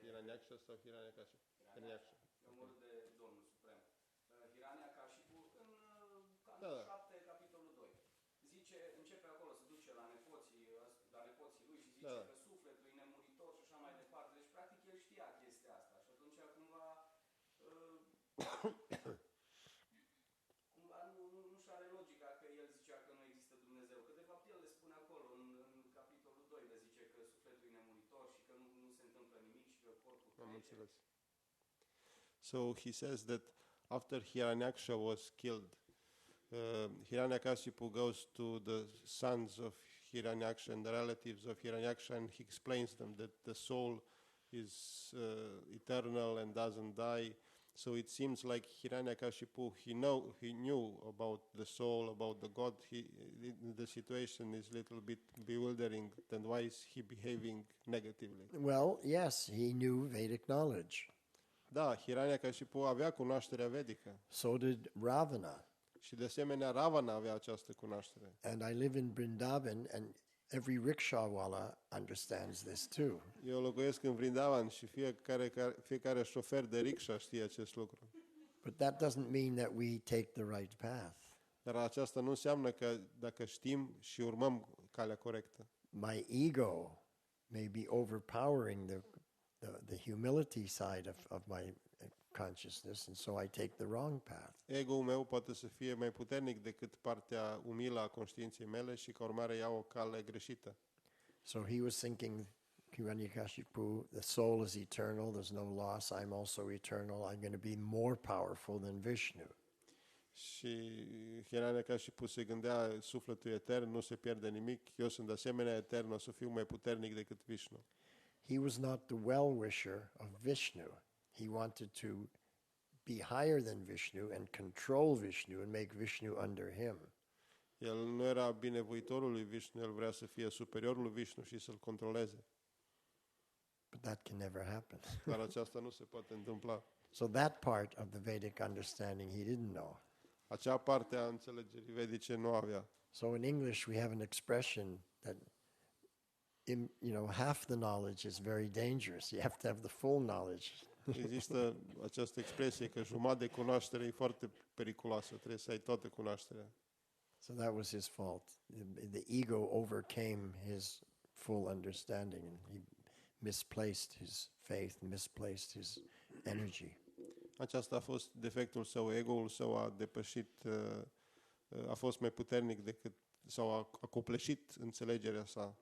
Hiranyaksha sau Hiranyakashipu? Hiranyaksha. i-a omorât de Domnul Suprem. Hiranyakashipu în Da, da. 7, capitolul 2. Zice, începe acolo, se duce la nepoții lui și zice Da, da. că sufletul e nemuritor și așa mai departe. Deci, practic, el știa chestia asta. Și atunci, cumva nu-și are logica că el zicea că nu există Dumnezeu. Că, de fapt, el le spune acolo, în capitolul 2, le zice că sufletul e nemuritor și că nu se întâmplă nimic și că corpul Am trece. înțeles. So he says that after Hiranyaksha was killed, Hiranyakashipu goes to the sons of Hiranyaksha and the relatives of Hiranyaksha, and he explains them that the soul is eternal and doesn't die. So it seems like Hiranyakashipu, he knew about the soul, about the God. The situation is a little bit bewildering. Then why is he behaving negatively? Well, yes, he knew Vedic knowledge. Da, Hiranyakashipu avea cunoașterea vedică. So did Ravana. Și de asemenea Ravana avea această cunoaștere. And I live in Vrindavan, and every rickshawwala understands this too. Eu locuiesc în Vrindavan și fiecare șofer de rickshaw știe acest lucru. But that doesn't mean that we take the right path. Dar aceasta nu înseamnă că dacă știm și urmăm calea corectă. My ego may be overpowering the humility side of my consciousness, and so I take the wrong path. Ego-ul meu poate să fie mai puternic decât partea umilă a conștiinței mele și ca urmare iau o cale greșită. So he was thinking, Hiranyakashipu, the soul is eternal, there's no loss, I'm also eternal, I'm going to be more powerful than Vishnu. Și Hiranyakashipu se gândea, sufletul e etern, nu se pierde nimic, eu sunt de asemenea etern, o să fiu mai puternic decât Vishnu. He was not the well-wisher of Vishnu. He wanted to be higher than Vishnu and control Vishnu and make Vishnu under him. El nu era binevoitorul lui Vishnu, el vrea să fie superiorul lui Vishnu și să-l controleze. But that can never happen. Dar aceasta nu se poate întâmpla. So that part of the Vedic understanding he didn't know. Acea parte a înțelegerii vedice nu avea. So in English we have an expression that half the knowledge is very dangerous. You have to have the full knowledge. Există această expresie că jumătate de cunoaștere e foarte periculoasă, trebuie să ai toată cunoașterea. So that was his fault. The ego overcame his full understanding, and he misplaced his faith, misplaced his energy. Aceasta a fost defectul său, ego-ul său a depășit, a fost mai puternic decât, sau a copleșit înțelegerea sa.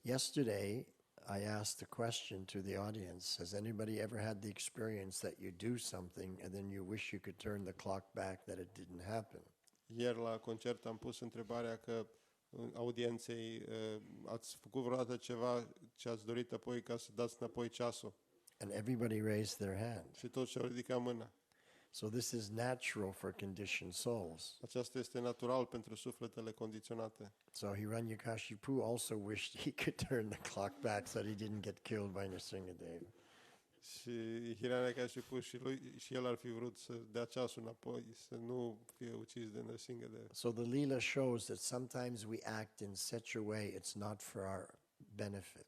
Yesterday, I asked a question to the audience. Has anybody ever had the experience that you do something and then you wish you could turn the clock back, that it didn't happen? Ieri la concert am pus întrebarea că audienței ați făcut vreodată ceva ce ați dorit apoi ca să dați înapoi ceasul. And everybody raised their hand. Și toți și-au ridicat mâna. So this is natural for conditioned souls. Aceasta este natural pentru sufletele condiționate. So Hiranyakashipu also wished he could turn the clock back so that he didn't get killed by Nrsingadeva. Și Hiranyakashipu și el ar fi vrut să dea ceasul înapoi, să nu fie ucis de Nrsingadeva. So the Leela shows that sometimes we act in such a way it's not for our benefit.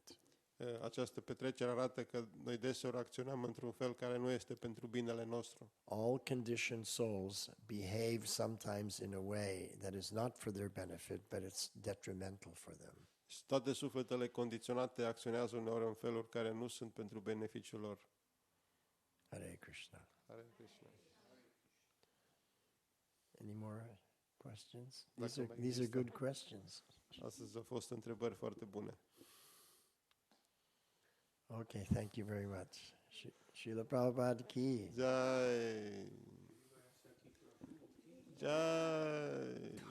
Această petrecere arată că noi deseori acționăm într-un fel care nu este pentru binele nostru. All conditioned souls behave sometimes in a way that is not for their benefit, but it's detrimental for them. Și toate sufletele condiționate acționează uneori în feluri care nu sunt pentru beneficiul lor. Hare Krishna. Hare Krishna. Any more questions? Dacă These mai are există. good questions. Astăzi au fost întrebări foarte bune. Okay, thank you very much. Srila Prabhupada ki. Jai. Jai.